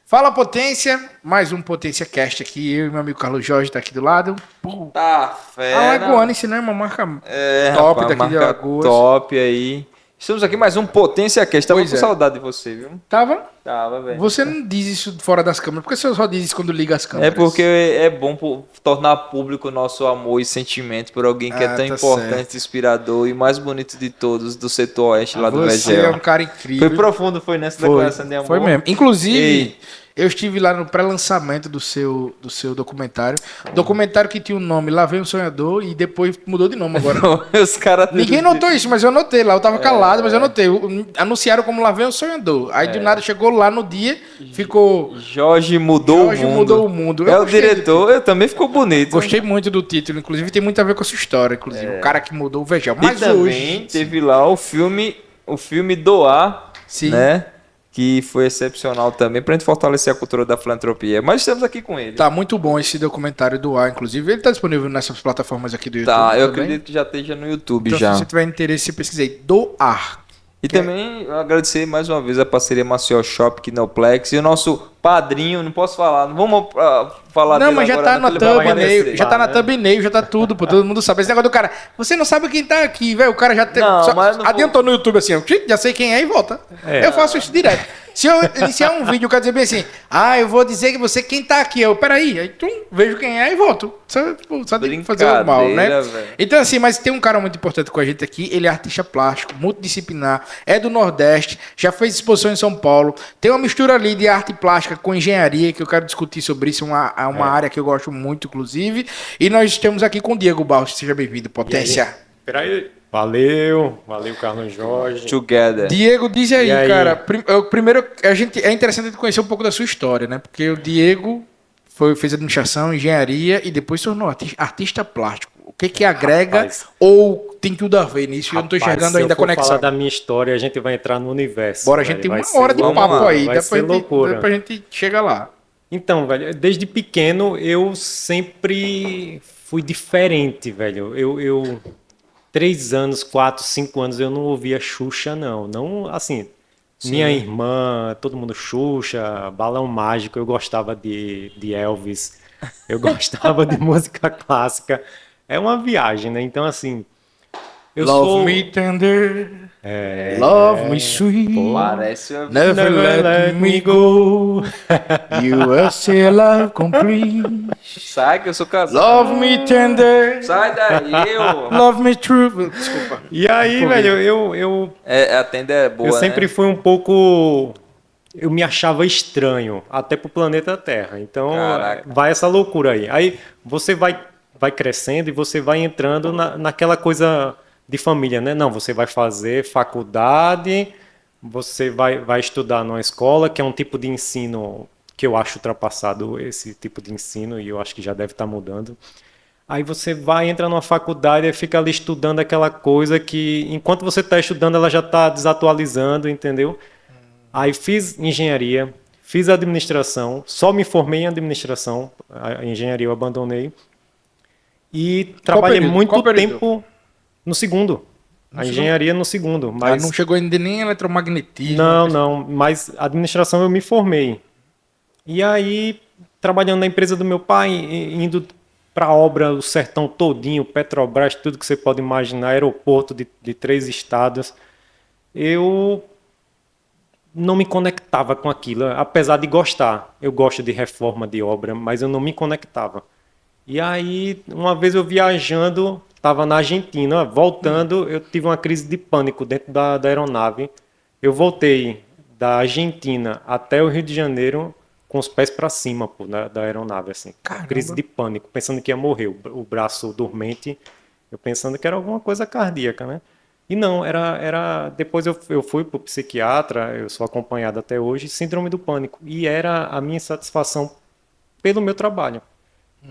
Fala Potência, mais um Potência Cast aqui. Eu e meu amigo Carlos Jorge tá aqui do lado. Tá, fera. Alagoanice, né? Uma marca top Rapaz, daqui de marca Alagoas. top aí. Estamos aqui mais um Potência Cast. Tava Pois com é. saudade de você, viu? Tava? Tava, velho. Você não diz isso fora das câmeras, porque você só diz isso quando liga as É câmeras. porque é bom tornar público o nosso amor e sentimento por alguém que é tão tá importante, certo. inspirador e mais bonito de todos do setor oeste lá do Você é Vegel. um cara incrível. Foi profundo, foi nessa declaração de amor. Foi mesmo. Inclusive, Ei. eu estive lá no pré-lançamento do seu documentário. Documentário que tinha um nome Lá Vem o Sonhador e depois mudou de nome agora. Os caras... Ninguém notou isso, mas eu notei lá. Eu tava calado, mas eu notei. Anunciaram como Lá Vem o Sonhador. Aí do nada chegou lá no dia, ficou. Jorge mudou Jorge o mundo. mudou o mundo. Eu É o gostei diretor, eu também ficou bonito. Gostei muito do título, inclusive tem muito a ver com a sua história, inclusive. O cara que mudou o Vegel. E Mas também hoje. teve lá o filme Doar, Sim. né? Que foi excepcional também pra gente fortalecer a cultura da filantropia. Mas estamos aqui com ele. Tá muito bom esse documentário do ar, inclusive. Ele tá disponível nessas plataformas aqui do YouTube. Tá, eu também. acredito que já esteja no YouTube Então, já. se você tiver interesse, você pesquisa aí. Doar. E também agradecer mais uma vez a parceria Maceió Shop, Kinoplex e o nosso padrinho, não posso falar, não vamos falar Não, dele mas já agora, tá na que ele vai thumbnail, aparecer. já tá na thumbnail, já tá tudo, pô, todo mundo sabe. Esse negócio do cara, você não sabe quem tá aqui, velho, o cara já Não, mas não adiantou no YouTube assim, ó, já sei quem é e volta. Eu faço isso direto. Se eu iniciar um vídeo, eu quero dizer bem assim, eu vou dizer que você quem tá aqui, peraí, aí vejo quem é e volto. Só tem que fazer o mal, né? Véio. Então assim, mas tem um cara muito importante com a gente aqui, ele é artista plástico, multidisciplinar, é do Nordeste, já fez exposição em São Paulo, tem uma mistura ali de arte plástica com engenharia, que eu quero discutir sobre isso, é uma área que eu gosto muito, inclusive, e nós estamos aqui com o Diego Balch, seja bem-vindo, Potência. Peraí. Valeu, Carlos Jorge. Together. Diego, diz aí, E aí? cara, primeiro, é interessante conhecer um pouco da sua história, né, porque o Diego fez administração, engenharia e depois se tornou artista plástico. O que agrega, Rapaz. ou tem tudo a ver nisso? Eu não tô enxergando ainda a Se eu for conexão. falar da minha história, a gente vai entrar no universo. Bora, a velho. gente tem Vai uma ser hora de loucura, papo aí, vai ser loucura. depois a gente chega lá. Então, velho, desde pequeno eu sempre fui diferente, velho. Eu 3 anos, 4, 5 anos eu não ouvia Xuxa, não. Não, assim, minha irmã, todo mundo Xuxa, Balão Mágico, eu gostava de Elvis, eu gostava de música clássica. É uma viagem, né? Então, assim, eu Love sou... me tender, love me sweet, Parece uma... never let me go, you are still love complete. Sai que eu sou casado. Love me tender, Sai daí, eu... love me true. Desculpa. E aí, velho, eu A tenda é boa, eu sempre né? fui um pouco. Eu me achava estranho, até pro planeta Terra. Então, Caraca. vai essa loucura aí. Aí você vai crescendo e você vai entrando naquela coisa de família, né? Não, você vai fazer faculdade, você vai estudar numa escola, que é um tipo de ensino que eu acho ultrapassado, esse tipo de ensino, e eu acho que já deve estar mudando. Aí você entra numa faculdade e fica ali estudando aquela coisa que, enquanto você está estudando, ela já está desatualizando, entendeu? Aí fiz engenharia, fiz administração, só me formei em administração, a engenharia eu abandonei. E trabalhei período? muito Qual período? tempo no segundo. A engenharia no segundo. Mas Não chegou ainda nem eletromagnetismo. não, mas administração eu me formei. E aí, trabalhando na empresa do meu pai, indo para a obra, o sertão todinho, Petrobras, tudo que você pode imaginar, aeroporto de 3 estados, eu não me conectava com aquilo, apesar de gostar. Eu gosto de reforma de obra, mas eu não me conectava. E aí, uma vez eu viajando, estava na Argentina, voltando, eu tive uma crise de pânico dentro da aeronave. Eu voltei da Argentina até o Rio de Janeiro com os pés para cima, pô, da aeronave, assim. Caramba. Crise de pânico, pensando que ia morrer, o braço dormente, eu pensando que era alguma coisa cardíaca, né? E não, depois eu fui para o psiquiatra, eu sou acompanhado até hoje, síndrome do pânico. E era a minha insatisfação pelo meu trabalho.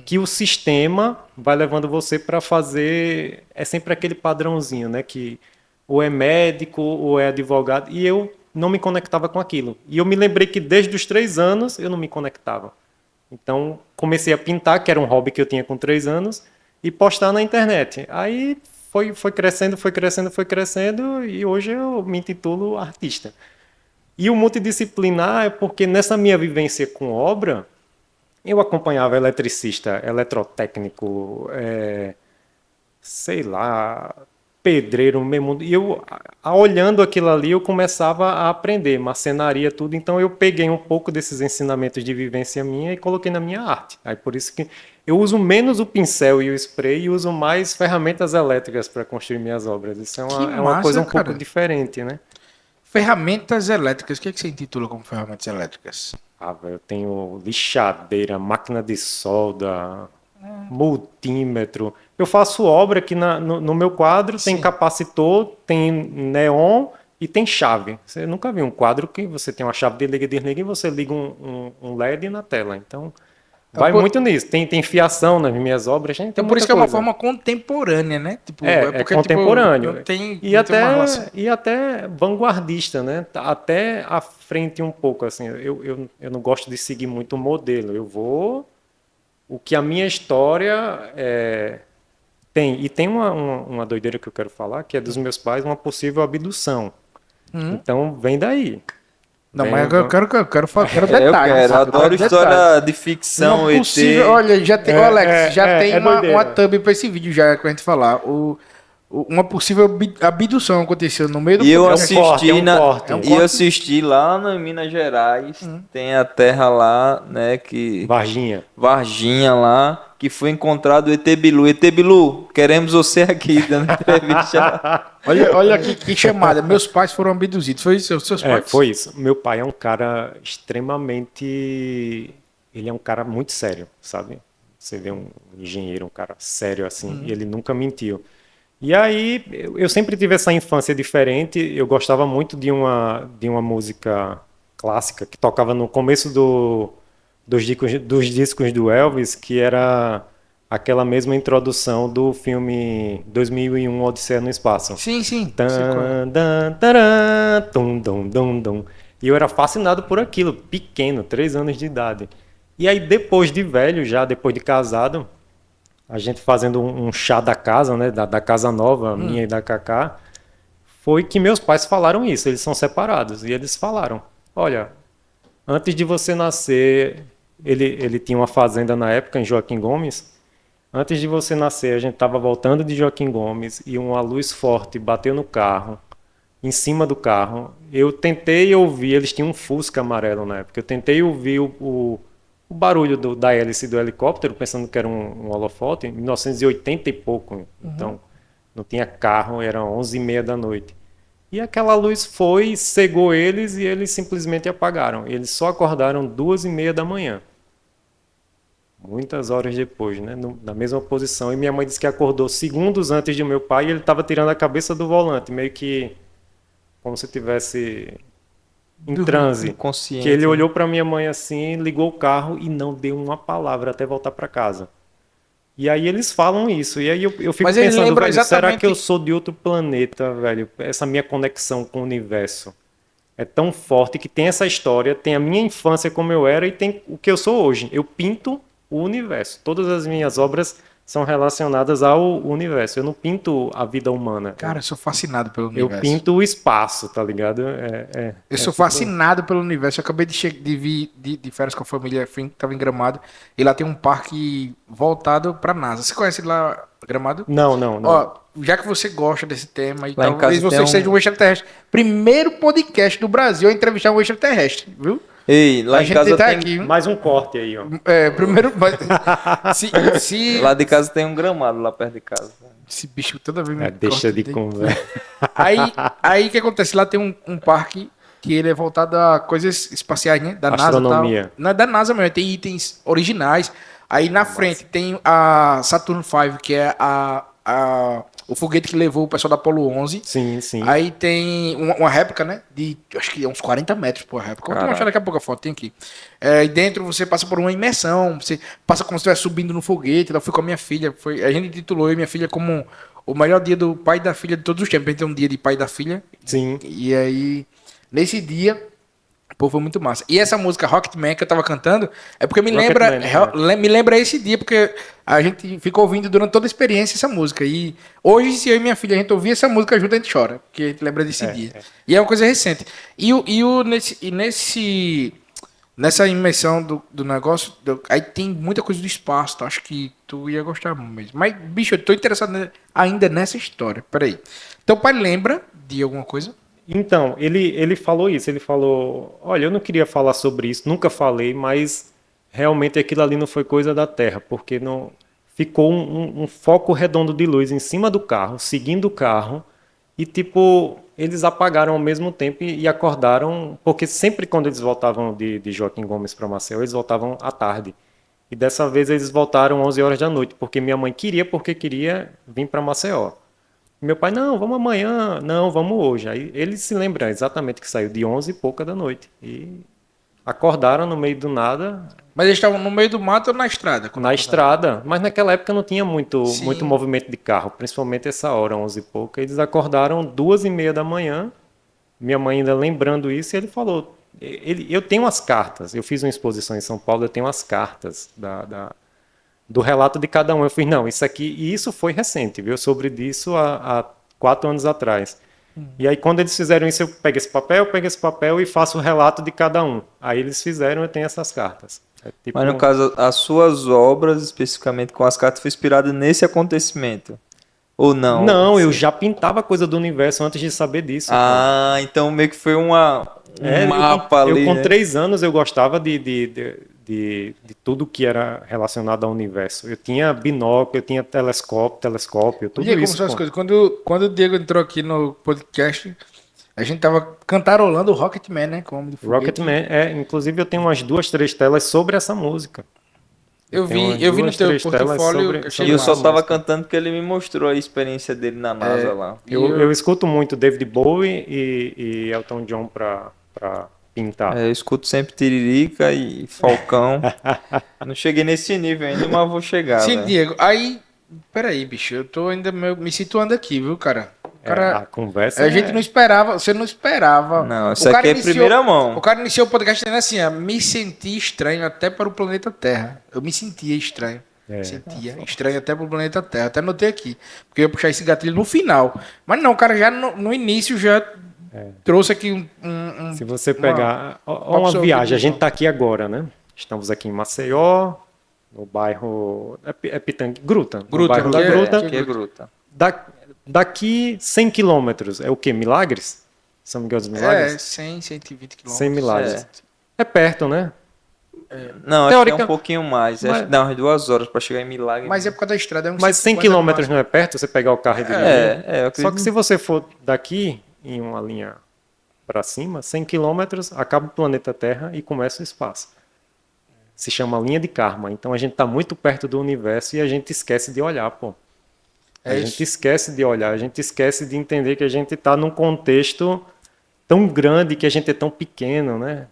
Que o sistema vai levando você para fazer... É sempre aquele padrãozinho, né? Que ou é médico ou é advogado. E eu não me conectava com aquilo. E eu me lembrei que desde os 3 anos eu não me conectava. Então comecei a pintar, que era um hobby que eu tinha com 3 anos, e postar na internet. Aí foi crescendo, e hoje eu me intitulo artista. E o multidisciplinar é porque nessa minha vivência com obra, eu acompanhava eletricista, eletrotécnico, sei lá, pedreiro mesmo. E eu, olhando aquilo ali, eu começava a aprender marcenaria, tudo. Então eu peguei um pouco desses ensinamentos de vivência minha e coloquei na minha arte. Aí por isso que eu uso menos o pincel e o spray e uso mais ferramentas elétricas para construir minhas obras. Isso é uma massa, coisa um cara. pouco diferente, né? Ferramentas elétricas. O que você intitula como ferramentas elétricas? Ah, velho, eu tenho lixadeira, máquina de solda, multímetro. Eu faço obra que no meu quadro tem Sim. capacitor, tem neon e tem chave. Você nunca viu um quadro que você tem uma chave de liga e desliga e você liga um LED na tela. Então, vai muito nisso. Tem fiação nas minhas obras. Gente, Então, por isso que é uma forma contemporânea, né? Tipo, porque, contemporâneo. Tipo, não tem, e, não tem uma relação. até vanguardista, né? Até à frente um pouco. Assim, eu não gosto de seguir muito o modelo. Eu vou... O que a minha história tem. E tem uma doideira que eu quero falar, que é dos meus pais, uma possível abdução. Então, vem daí. Não, mas eu quero Eu detalhes. quero, adoro história de ficção, Não ET. possível. Olha, já tem, Alex, já tem uma doideira. thumb pra esse vídeo já, que a gente falar. Uma possível abdução aconteceu no meio do E eu podcast. assisti, corte. e eu assisti lá em Minas Gerais, tem a terra lá, né, que... Varginha lá, que foi encontrado o ET Bilu. ET Bilu, queremos você aqui dando entrevista. Olha que chamada. Meus pais foram abduzidos. Foi isso? Seus pais? Foi isso. Meu pai é um cara extremamente... Ele é um cara muito sério, sabe? Você vê um engenheiro, um cara sério assim, e ele nunca mentiu. E aí, eu sempre tive essa infância diferente. Eu gostava muito de uma música clássica que tocava no começo dos discos do Elvis, que era aquela mesma introdução do filme 2001, Odisseia no Espaço. Sim. Tan, dan, taran, tum, dum, dum, dum. E eu era fascinado por aquilo, pequeno, 3 anos de idade. E aí, depois de velho, já depois de casado, a gente fazendo um chá da casa, né, da casa nova, minha e da Cacá, foi que meus pais falaram isso, eles são separados, e eles falaram, olha, antes de você nascer, ele tinha uma fazenda na época em Joaquim Gomes, antes de você nascer, a gente estava voltando de Joaquim Gomes, e uma luz forte bateu no carro, em cima do carro, eu tentei ouvir, eles tinham um Fusca amarelo na época, eu tentei ouvir o barulho da hélice do helicóptero, pensando que era um holofote, em 1980 e pouco. Então, não tinha carro, era 11h30 da noite. E aquela luz foi, cegou eles e eles simplesmente apagaram. Eles só acordaram 2h30 da manhã. Muitas horas depois, né? Na mesma posição. E minha mãe disse que acordou segundos antes de meu pai e ele estava tirando a cabeça do volante, meio que como se tivesse... em transe, Inconsciente, que ele né? olhou para minha mãe assim, ligou o carro e não deu uma palavra até voltar para casa. E aí eles falam isso, e aí eu fico Mas ele pensando, lembra velho, será exatamente- que eu sou de outro planeta, velho? Essa minha conexão com o universo é tão forte que tem essa história, tem a minha infância como eu era e tem o que eu sou hoje. Eu pinto o universo. Todas as minhas obras são relacionadas ao universo. Eu não pinto a vida humana. Cara, eu sou fascinado pelo Eu universo. pinto o espaço, tá ligado? Eu sou fascinado pelo universo. Eu acabei de vir de férias com a família, tava em Gramado. E lá tem um parque voltado pra NASA. Você conhece lá Gramado? Não. Ó, já que você gosta desse tema e Lá em talvez casa você tem seja um extraterrestre. Primeiro podcast do Brasil a entrevistar um extraterrestre, viu? Ei, lá a em gente casa tá tem... aqui. Mais um corte aí, ó. Primeiro. Se Lá de casa tem um gramado lá perto de casa. esse bicho toda vez me Deixa corta de daí. conversa. Aí o que acontece? Lá tem um parque que ele é voltado a coisas espaciais, né? Da Astronomia. NASA. Não é da NASA mesmo, tem itens originais. Aí na frente tem a Saturn V, que é o foguete que levou o pessoal da Apollo 11. Sim. Aí tem uma réplica, né? De acho que é uns 40 metros por réplica. Vou te mostrar daqui a pouco a foto, tem aqui. E dentro você passa por uma imersão, você passa como se estivesse subindo no foguete. Eu fui com a minha filha. A gente titulou eu e minha filha como o melhor dia do pai e da filha de todos os tempos. A gente tem um dia de pai e da filha. Sim. E aí, nesse dia, Pô, foi muito massa. E essa música Rocketman que eu tava cantando, é porque me Rocketman, me lembra esse dia, porque a gente ficou ouvindo durante toda a experiência essa música. E hoje, se eu e minha filha, a gente ouvir essa música junto, a gente chora, porque a gente lembra desse dia. E é uma coisa recente. Nessa imersão do negócio, aí tem muita coisa do espaço, tá? Acho que tu ia gostar mesmo. Mas, bicho, eu tô interessado ainda nessa história. Peraí. Teu pai lembra de alguma coisa? Então, ele falou isso, ele falou, olha, eu não queria falar sobre isso, nunca falei, mas realmente aquilo ali não foi coisa da Terra, porque não ficou um foco redondo de luz em cima do carro, seguindo o carro, e tipo, eles apagaram ao mesmo tempo e acordaram, porque sempre quando eles voltavam de Joaquim Gomes para Maceió, eles voltavam à tarde. E dessa vez eles voltaram 11 horas da noite, porque minha mãe porque queria vir para Maceió. Meu pai, não, vamos amanhã, não, vamos hoje. Aí ele se lembra exatamente que saiu de 11 e pouca da noite. E acordaram no meio do nada. Mas eles estavam no meio do mato ou na estrada? Na estrada, mas naquela época não tinha muito movimento de carro, principalmente essa hora, 11 e pouca. Eles acordaram 2h30 da manhã, minha mãe ainda lembrando isso, e ele falou, eu tenho as cartas, eu fiz uma exposição em São Paulo, eu tenho as cartas do relato de cada um. Eu fiz, não, isso aqui, e isso foi recente, viu? Eu soube disso há 4 anos atrás. E aí, quando eles fizeram isso, eu pego esse papel e faço o relato de cada um. Aí eles fizeram, eu tenho essas cartas. Mas no caso, as suas obras, especificamente com as cartas, foi inspirada nesse acontecimento? Ou não? Não, eu já pintava coisa do universo antes de saber disso. Ah, então meio que foi um mapa ali. Eu com 3 anos eu gostava de tudo que era relacionado ao universo. Eu tinha binóculo, eu tinha telescópio, tudo Olha, isso. Como são as coisas. Quando o Diego entrou aqui no podcast, a gente tava cantarolando o Rocketman, né? Com o Homem do Foguete. Rocketman, inclusive eu tenho umas 2, 3 telas sobre essa música. Eu vi no teu portfólio. E eu só tava cantando porque ele me mostrou a experiência dele na NASA lá. Eu escuto muito David Bowie e Elton John pra pintar. Eu escuto sempre Tiririca e Falcão. Não cheguei nesse nível ainda, mas vou chegar. Sim, véio. Diego. Aí, peraí, bicho. Eu tô ainda me situando aqui, viu, cara? A conversa a gente não esperava, você não esperava. Não, isso aqui é primeira mão. O cara iniciou o podcast dizendo assim, me senti estranho até para o planeta Terra. Eu me sentia estranho. Sentia estranho até para o planeta Terra. Até anotei aqui. Porque eu ia puxar esse gatilho no final. Mas não, o cara já no início já trouxe aqui Se você pegar uma viagem, a gente tá aqui agora, né? Estamos aqui em Maceió, no bairro Gruta. No bairro da Gruta. Aqui é Gruta. Daqui 100 quilômetros, é o quê? Milagres? São Miguel dos Milagres? 100, 120 quilômetros. 100 Milagres. É perto, né? Não, acho que é um pouquinho mais. Acho que dá umas 2 horas para chegar em Milagres. Mas é por causa da estrada. Mas 100 quilômetros não é perto? Você pegar o carro e dirigir? Só que se você for daqui, em uma linha para cima, 100 quilômetros, acaba o planeta Terra e começa o espaço. Se chama linha de karma. Então a gente está muito perto do universo e a gente esquece de olhar, pô. A gente esquece de olhar, a gente esquece de entender que a gente está num contexto tão grande, que a gente é tão pequeno, né?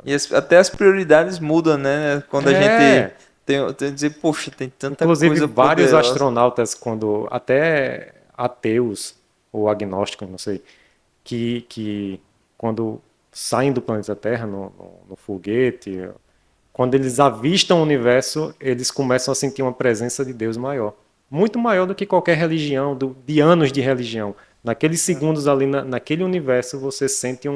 E até as prioridades mudam, né? Quando a gente tem dizer, poxa, tem tanta coisa poderosa. Inclusive, vários astronautas, até ateus ou agnósticos, não sei, que quando saem do planeta Terra, no foguete, quando eles avistam o universo, eles começam a sentir uma presença de Deus maior. Muito maior do que qualquer religião, de anos de religião. Naqueles segundos ali, naquele universo, você sente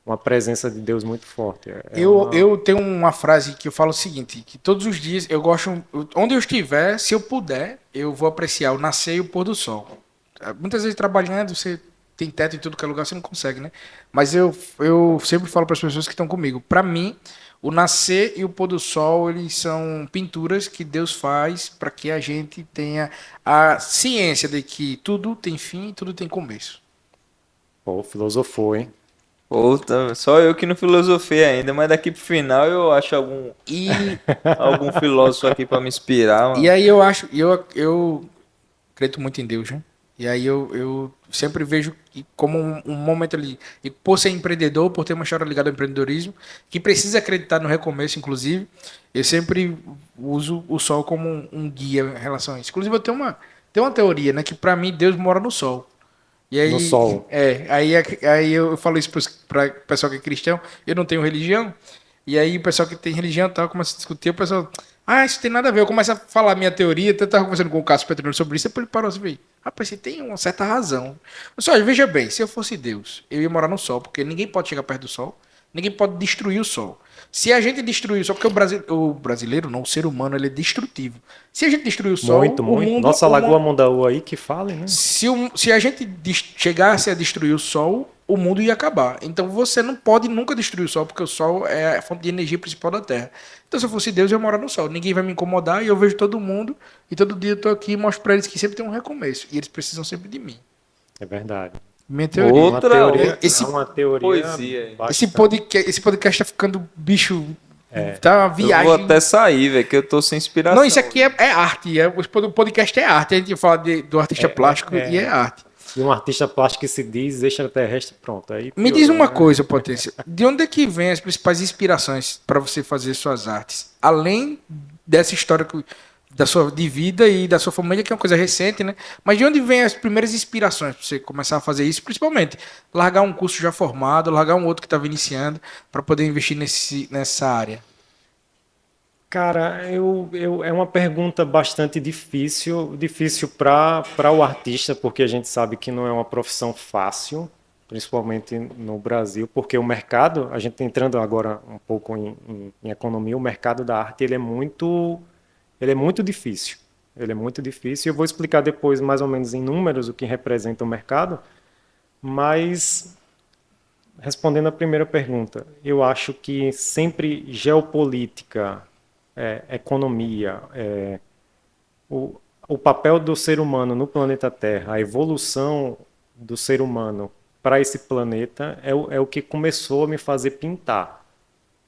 uma presença de Deus muito forte. Eu tenho uma frase que eu falo o seguinte, que todos os dias eu gosto, onde eu estiver, se eu puder, eu vou apreciar o nascer e o pôr do sol. Muitas vezes trabalhando, você tem teto em tudo que é lugar, você não consegue, né? Mas eu sempre falo para as pessoas que estão comigo, para mim, o nascer e o pôr do sol, eles são pinturas que Deus faz para que a gente tenha a ciência de que tudo tem fim e tudo tem começo. Pô, filosofou, hein? Pô, só eu que não filosofei ainda, mas daqui pro final eu acho algum filósofo aqui para me inspirar. Mano. E aí eu acredito muito em Deus, né? E aí eu sempre vejo como um momento ali, e por ser empreendedor, por ter uma história ligada ao empreendedorismo, que precisa acreditar no recomeço, inclusive, eu sempre uso o sol como um guia em relação a isso. Inclusive, eu tenho uma teoria, né, que para mim Deus mora no sol. E aí, no sol. Aí eu falo isso para o pessoal que é cristão, eu não tenho religião, e aí o pessoal que tem religião tal, começa a discutir, o pessoal, isso tem nada a ver, eu começo a falar minha teoria, eu estava conversando com o Cássio Petrino sobre isso, depois ele parou assim, rapaz, você tem uma certa razão. Só, veja bem, se eu fosse Deus, eu ia morar no sol, porque ninguém pode chegar perto do sol, ninguém pode destruir o sol. Se a gente destruir o sol, porque o brasileiro, não, o ser humano, ele é destrutivo. Se a gente destruir o sol, muito. o mundo... Nossa, Lagoa Mondaú aí que fale, né? Se a gente chegasse a destruir o sol, o mundo ia acabar. Então você não pode nunca destruir o sol, porque o sol é a fonte de energia principal da Terra. Então se eu fosse Deus, eu ia morar no sol. Ninguém vai me incomodar e eu vejo todo mundo, e todo dia eu tô aqui e mostro pra eles que sempre tem um recomeço. E eles precisam sempre de mim. É verdade. Minha teoria. Uma teoria poesia. Esse podcast tá ficando bicho. Tá uma viagem. Eu vou até sair, velho, que eu tô sem inspiração. Não, isso aqui é arte. O podcast é arte. A gente fala do artista plástico e é arte. E um artista plástico que se diz extraterrestre, pronto. Aí me diz uma coisa, Potência. De onde é que vem as principais inspirações para você fazer suas artes? Além dessa história de vida e da sua família, que é uma coisa recente, né? Mas de onde vem as primeiras inspirações para você começar a fazer isso? Principalmente, largar um curso já formado, largar um outro que estava iniciando, para poder investir nessa área. Cara, é uma pergunta bastante difícil para o artista, porque a gente sabe que não é uma profissão fácil, principalmente no Brasil, porque o mercado, a gente entrando agora um pouco em economia, o mercado da arte ele é muito difícil. Ele é muito difícil. Eu vou explicar depois, mais ou menos em números, o que representa o mercado, mas respondendo a primeira pergunta, eu acho que sempre geopolítica, economia, o papel do ser humano no planeta Terra, a evolução do ser humano para esse planeta é o que começou a me fazer pintar.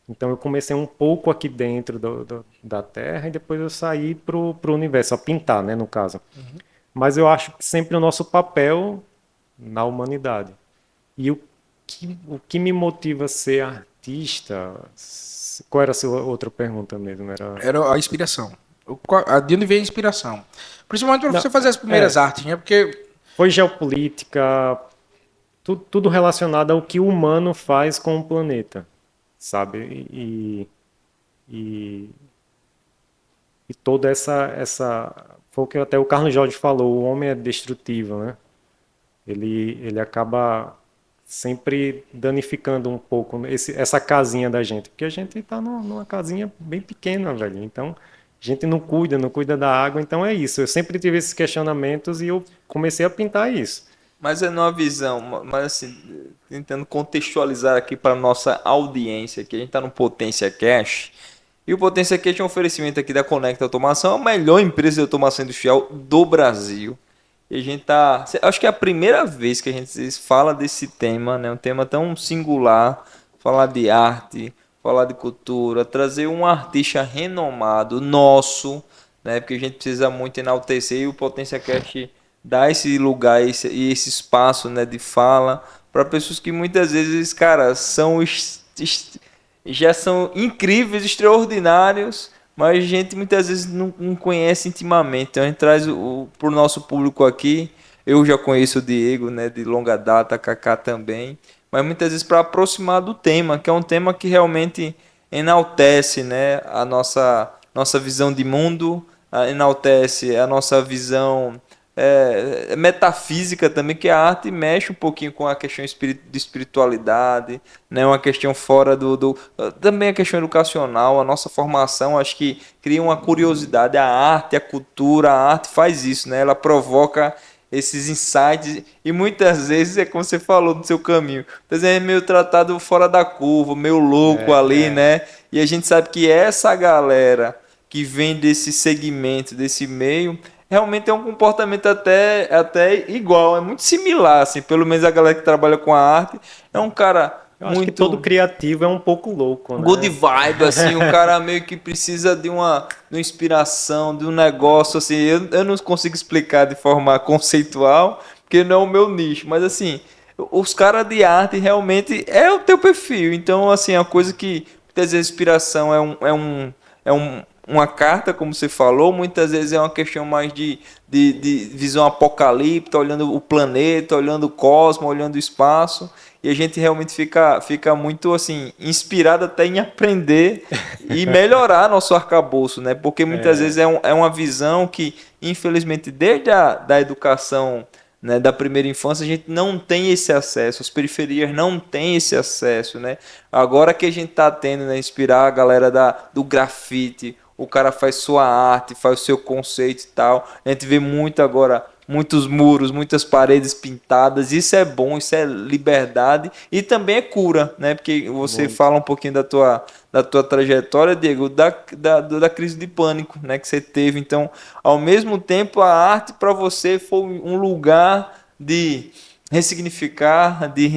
Então eu comecei um pouco aqui dentro da Terra e depois eu saí para o universo, a pintar, né, no caso. Uhum. Mas eu acho que sempre o nosso papel na humanidade. E o que me motiva a ser artista... Qual era a sua outra pergunta mesmo? Era a inspiração. De onde veio a inspiração? Principalmente para você fazer as primeiras artes, né? Porque... Foi geopolítica, tudo relacionado ao que o humano faz com o planeta, sabe? E toda essa... Foi o que até o Carlos Jorge falou, o homem é destrutivo, né? Ele acaba... sempre danificando um pouco essa casinha da gente, porque a gente está numa casinha bem pequena, velho. Então, a gente não cuida da água, então é isso. Eu sempre tive esses questionamentos e eu comecei a pintar isso. Mas é numa visão, mas assim, tentando contextualizar aqui para nossa audiência, que a gente está no Potência Cash, e o Potência Cash é um oferecimento aqui da Conecta Automação, a melhor empresa de automação industrial do Brasil. E a gente tá... Acho que é a primeira vez que a gente fala desse tema, né? Um tema tão singular. Falar de arte, falar de cultura, trazer um artista renomado, nosso, né? Porque a gente precisa muito enaltecer e o Potência Cast dá esse lugar e esse espaço, né, de fala para pessoas que muitas vezes, cara, já são incríveis, extraordinários, mas a gente muitas vezes não conhece intimamente. Então a gente traz para o nosso público aqui. Eu já conheço o Diego, né, de longa data, a Cacá também. Mas muitas vezes para aproximar do tema, que é um tema que realmente enaltece, né, a nossa visão de mundo, enaltece a nossa visão metafísica também, que a arte mexe um pouquinho com a questão de espiritualidade, né? Uma questão fora também a questão educacional, a nossa formação, acho que cria uma curiosidade. A arte, a cultura, a arte faz isso, né? Ela provoca esses insights e muitas vezes é como você falou do seu caminho, às vezes é meio tratado fora da curva, meio louco ali, né? E a gente sabe que essa galera que vem desse segmento, desse meio, realmente é um comportamento até igual, é muito similar, assim, pelo menos a galera que trabalha com a arte é um cara acho muito... que todo criativo é um pouco louco, né? Good vibe, assim, o cara meio que precisa de uma inspiração, de um negócio, assim, eu não consigo explicar de forma conceitual, porque não é o meu nicho, mas assim, os caras de arte realmente é o teu perfil, então assim, é uma coisa que muitas vezes a inspiração é um uma carta, como você falou, muitas vezes é uma questão mais de visão apocalíptica, olhando o planeta, olhando o cosmos, olhando o espaço, e a gente realmente fica muito assim, inspirado até em aprender e melhorar nosso arcabouço, né? Porque muitas vezes é uma visão que, infelizmente, desde da educação, né, da primeira infância, a gente não tem esse acesso, as periferias não têm esse acesso, né? Agora que a gente está tendo, né, inspirar a galera do grafite, o cara faz sua arte, faz o seu conceito e tal, a gente vê muito agora, muitos muros, muitas paredes pintadas, isso é bom, isso é liberdade e também é cura, né? Porque você fala um pouquinho da tua trajetória, Diego, da crise de pânico, né, que você teve. Então, ao mesmo tempo, a arte para você foi um lugar de ressignificar, de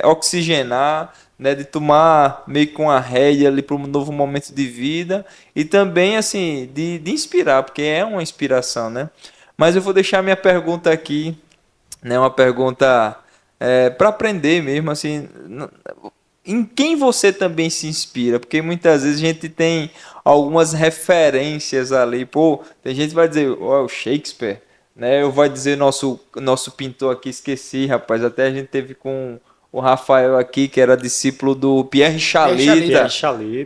oxigenar, né, de tomar meio que uma rédea ali para um novo momento de vida e também assim de inspirar, porque é uma inspiração, né? Mas eu vou deixar minha pergunta aqui, né, uma pergunta para aprender mesmo, assim, em quem você também se inspira? Porque muitas vezes a gente tem algumas referências ali, pô, tem gente que vai dizer, o Shakespeare, né? Eu vou dizer nosso pintor aqui, esqueci, rapaz, até a gente teve com o Rafael aqui, que era discípulo do Pierre Chalita,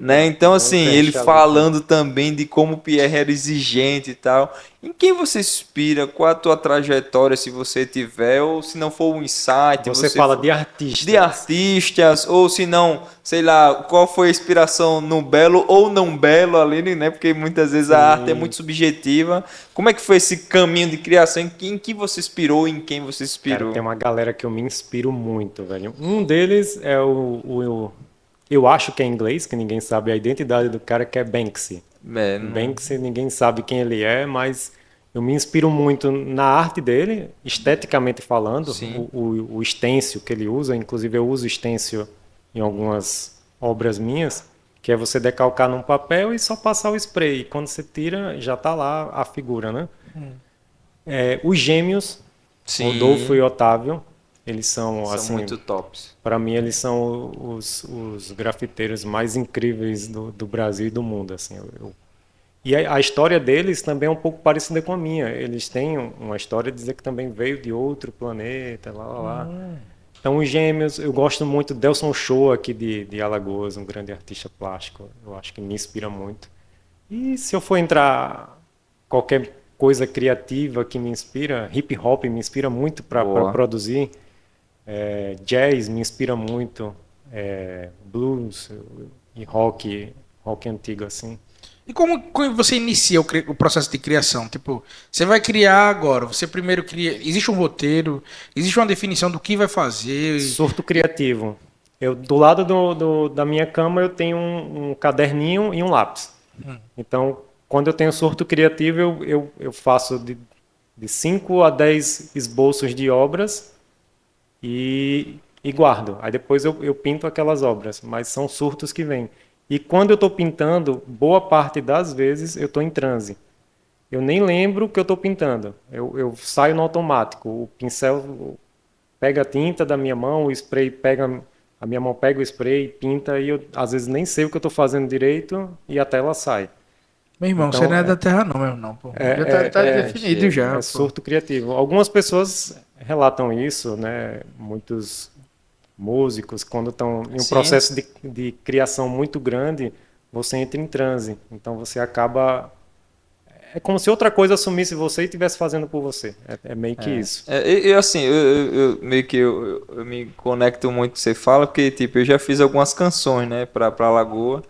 né? Então, assim, ele falando também de como o Pierre era exigente e tal. Em quem você inspira? Qual a tua trajetória, se você tiver, ou se não for um insight? Você fala de artistas. De artistas, ou se não, sei lá, qual foi a inspiração no belo ou não belo ali, né? Porque muitas vezes a arte é muito subjetiva. Como é que foi esse caminho de criação? Em que você inspirou, em quem você inspirou? Cara, tem uma galera que eu me inspiro muito, velho. Um deles é eu acho que é inglês, que ninguém sabe a identidade do cara, que é Banksy. Banksy, ninguém sabe quem ele é, mas eu me inspiro muito na arte dele, esteticamente falando. O stencil que ele usa, inclusive eu uso stencil em algumas obras minhas, que é você decalcar num papel e só passar o spray. Quando você tira, já está lá a figura, né? Os gêmeos, Rodolfo e Otávio, eles são assim, muito tops. Para mim, eles são os grafiteiros mais incríveis do Brasil e do mundo. Assim, E a história deles também é um pouco parecida com a minha. Eles têm uma história de dizer que também veio de outro planeta, lá. Então, os gêmeos, eu gosto muito do Delson Show aqui de Alagoas, um grande artista plástico. Eu acho que me inspira muito. E se eu for entrar qualquer coisa criativa que me inspira, hip hop me inspira muito para produzir. Jazz me inspira muito, blues e rock antigo assim. E como você inicia o processo de criação? Tipo, você vai criar agora, você primeiro cria, existe um roteiro, existe uma definição do que vai fazer? Surto criativo. Do lado da minha cama eu tenho um caderninho e um lápis. Então, quando eu tenho surto criativo, eu faço de 5 a 10 esboços de obras e guardo. Aí depois eu pinto aquelas obras, mas são surtos que vêm. E quando eu estou pintando, boa parte das vezes eu estou em transe. Eu nem lembro o que eu estou pintando. Eu saio no automático. O pincel pega a tinta da minha mão, o spray a minha mão pega o spray, pinta, e eu às vezes nem sei o que eu estou fazendo direito e a tela sai. Meu irmão, então, você não é da Terra não, mesmo não, pô. Já tá definido já. É surto criativo. Algumas pessoas relatam isso, né? Muitos músicos, quando estão em um processo de criação muito grande, você entra em transe. Então você acaba... É como se outra coisa assumisse você e estivesse fazendo por você. É meio que isso. E assim, eu meio que eu me conecto muito com o que você fala, porque tipo, eu já fiz algumas canções, né, pra Lagoa.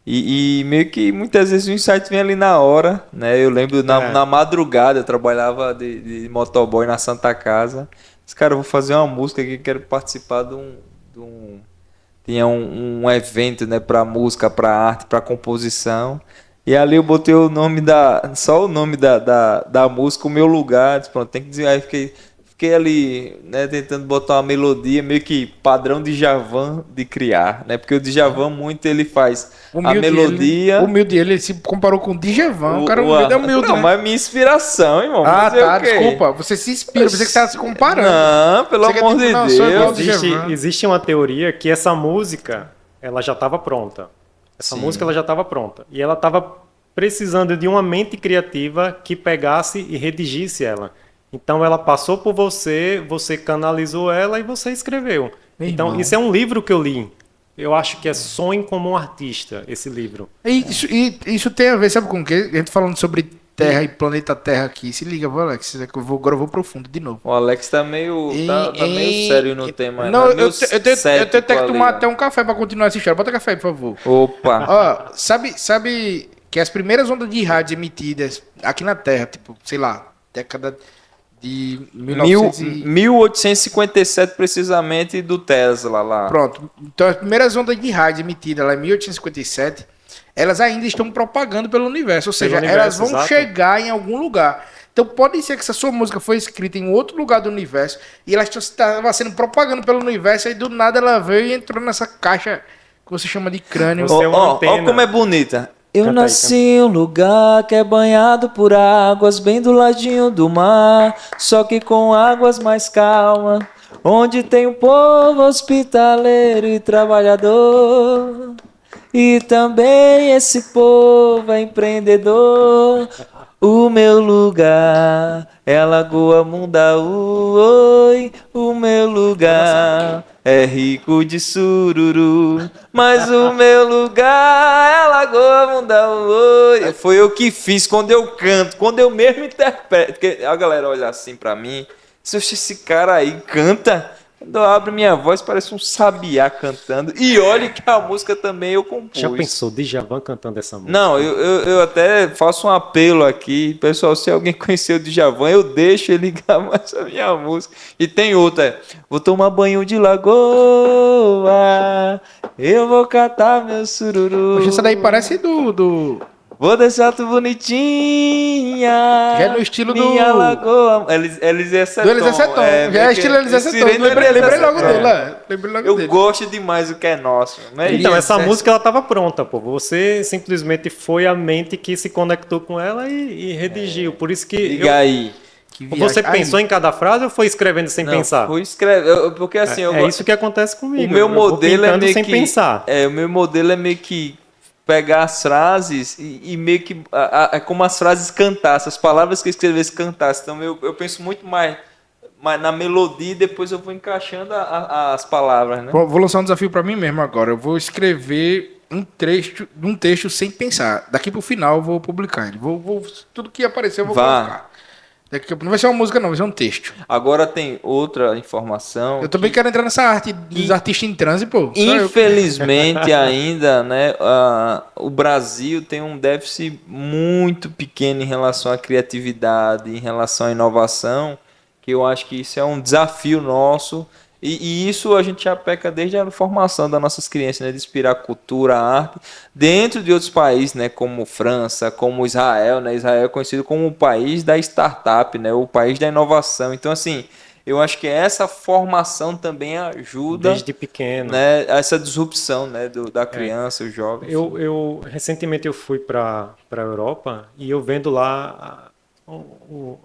E meio que muitas vezes o insight vem ali na hora, né? Eu lembro na madrugada, eu trabalhava de motoboy na Santa Casa. Cara, eu vou fazer uma música aqui, quero participar de um tinha um evento, né, para música, para arte, para composição. E ali eu botei só o nome da música, o meu lugar. Disse, pronto, tem que dizer. Aí fiquei ali, né, tentando botar uma melodia meio que padrão de Djavan de criar, né? Porque o Djavan muito ele faz a melodia. Ele se comparou com o Djavan. O cara humilde é humilde. Não, mas minha inspiração, irmão. Desculpa. Você se inspira, você que está se comparando. Não, pelo amor de Deus. Existe uma teoria que essa música ela já estava pronta. Essa música ela já estava pronta. E ela estava precisando de uma mente criativa que pegasse e redigisse ela. Então ela passou por você, você canalizou ela e você escreveu. Então isso é um livro que eu li. Eu acho que é Sonhe como um Artista, esse livro. Isso tem a ver, sabe com o quê? A gente falando sobre Terra e planeta Terra aqui. Se liga, Alex, agora eu vou profundo de novo. O Alex tá meio sério no tema. Não, eu tenho que tomar até um café para continuar essa história. Bota café aí, por favor. Opa! Ó, sabe que as primeiras ondas de rádio emitidas aqui na Terra, tipo, sei lá, década de 1857 precisamente, do Tesla lá. Pronto. Então as primeiras ondas de rádio emitidas lá em 1857, elas ainda estão propagando pelo universo, ou seja, elas vão chegar em algum lugar. Então pode ser que essa sua música foi escrita em outro lugar do universo e ela estava sendo propagando pelo universo e do nada ela veio e entrou nessa caixa que você chama de crânio. Ó como é bonita. Eu nasci em um lugar que é banhado por águas, bem do ladinho do mar, só que com águas mais calmas, onde tem um povo hospitaleiro e trabalhador, e também esse povo é empreendedor. O meu lugar é Lagoa Mundaú, oi, o meu lugar é rico de sururu, mas o meu lugar é Lagoa Mundaú, oi. Foi eu que fiz quando eu canto, quando eu mesmo interpreto, porque a galera olha assim pra mim, se esse cara aí canta, quando eu abro minha voz parece um sabiá cantando, e olha que a música também eu compus. Já pensou Djavan cantando essa música? Não, eu até faço um apelo aqui, pessoal, se alguém conheceu o Djavan, eu deixo ele gravar essa minha música. E tem outra, vou tomar banho de lagoa, eu vou catar meu sururu. Poxa, essa daí parece do... Vou deixar tu bonitinha. Já é no estilo minha do... lagoa. Eliseu Seton. Do Eliseu Seton. Já é estilo Eliseu Seton. Lembrei logo dele. Eu gosto demais do que é nosso. Então, essa música ela estava pronta, pô. Você simplesmente foi a mente que se conectou com ela e redigiu. Por isso que... Liga aí. Você pensou em cada frase ou foi escrevendo sem pensar? Fui escrevendo. Porque assim... É isso que acontece comigo. O meu modelo é meio sem pensar. O meu modelo é meio que pegar as frases e meio que é como as frases cantassem, as palavras que eu escrevesse cantassem. Então eu penso muito mais na melodia e depois eu vou encaixando as palavras, né? Vou lançar um desafio para mim mesmo agora. Eu vou escrever um texto sem pensar. Daqui pro final eu vou publicar ele. Tudo que aparecer eu vou colocar. Não vai ser uma música, não, vai ser um texto. Agora tem outra informação. Eu também quero entrar nessa arte dos artistas em transe, pô. Infelizmente, ainda, né? O Brasil tem um déficit muito pequeno em relação à criatividade, em relação à inovação, que eu acho que isso é um desafio nosso. E isso a gente já peca desde a formação das nossas crianças, né, de inspirar cultura, arte, dentro de outros países, né, como França, como Israel, né, Israel é conhecido como o país da startup, né, o país da inovação. Então, assim, eu acho que essa formação também ajuda desde pequeno, né, essa disrupção, né, da criança, o jovem. Recentemente eu fui para a Europa e eu vendo lá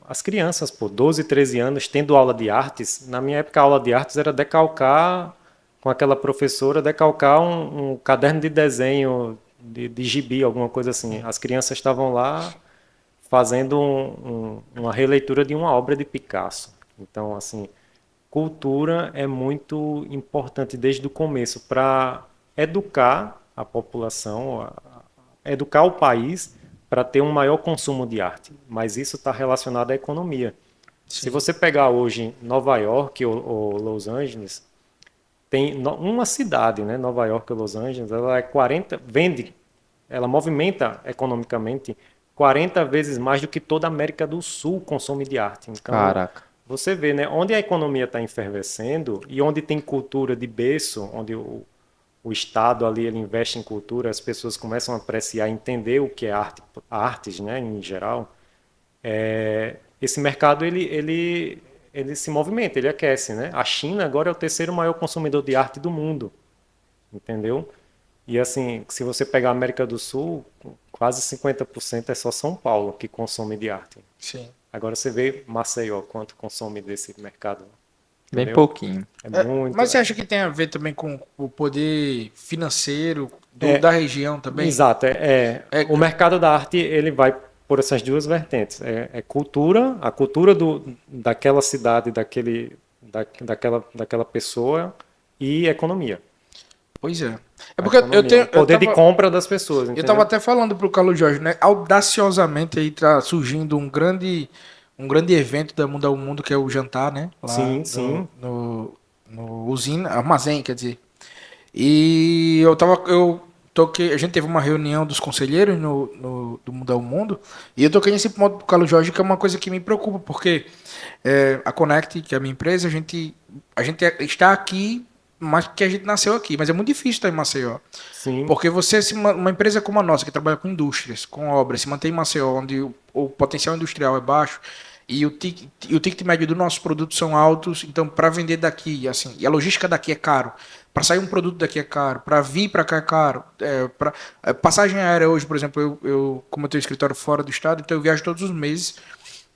as crianças, 12, 13 anos, tendo aula de artes. Na minha época, a aula de artes era decalcar, com aquela professora, decalcar um caderno de desenho de gibi, alguma coisa assim. As crianças estavam lá fazendo uma releitura de uma obra de Picasso. Então, assim, cultura é muito importante desde o começo para educar a população, educar o país, para ter um maior consumo de arte. Mas isso está relacionado à economia. Sim. Se você pegar hoje Nova York ou Los Angeles, tem uma cidade, né, Nova York ou Los Angeles, ela movimenta economicamente 40 vezes mais do que toda a América do Sul consome de arte. Então, caraca. Você vê, né, onde a economia está efervescendo e onde tem cultura de berço, onde o Estado ali ele investe em cultura, as pessoas começam a apreciar, entender o que é arte, artes, né, em geral. Esse mercado ele se movimenta, ele aquece, né? A China agora é o terceiro maior consumidor de arte do mundo, entendeu? E assim, se você pegar a América do Sul, quase 50% é só São Paulo que consome de arte. Sim. Agora você vê Maceió, quanto consome desse mercado. Bem pouquinho. É muito. Mas você acha que tem a ver também com o poder financeiro da região também? Exato. O mercado da arte ele vai por essas duas vertentes. Cultura, a cultura daquela cidade, daquela pessoa e economia. Pois é. É porque o poder de compra das pessoas. Entendeu? Eu estava até falando pro Carlos Jorge, né? Audaciosamente aí tá surgindo um grande evento da Mundo ao Mundo, que é o jantar, né? Lá sim. No usina, armazém, quer dizer. E a gente teve uma reunião dos conselheiros do Mundo ao Mundo, e eu toquei nesse ponto pro Carlos Jorge, que é uma coisa que me preocupa, porque a Connect, que é a minha empresa, a gente está aqui, mas porque a gente nasceu aqui, mas é muito difícil estar em Maceió. Sim. Porque uma empresa como a nossa, que trabalha com indústrias, com obras, se mantém em Maceió, onde o potencial industrial é baixo, e o ticket médio dos nossos produtos são altos, então para vender daqui, assim, e a logística daqui é caro, para sair um produto daqui é caro, para vir para cá é caro, passagem aérea hoje, por exemplo, como eu tenho escritório fora do estado, então eu viajo todos os meses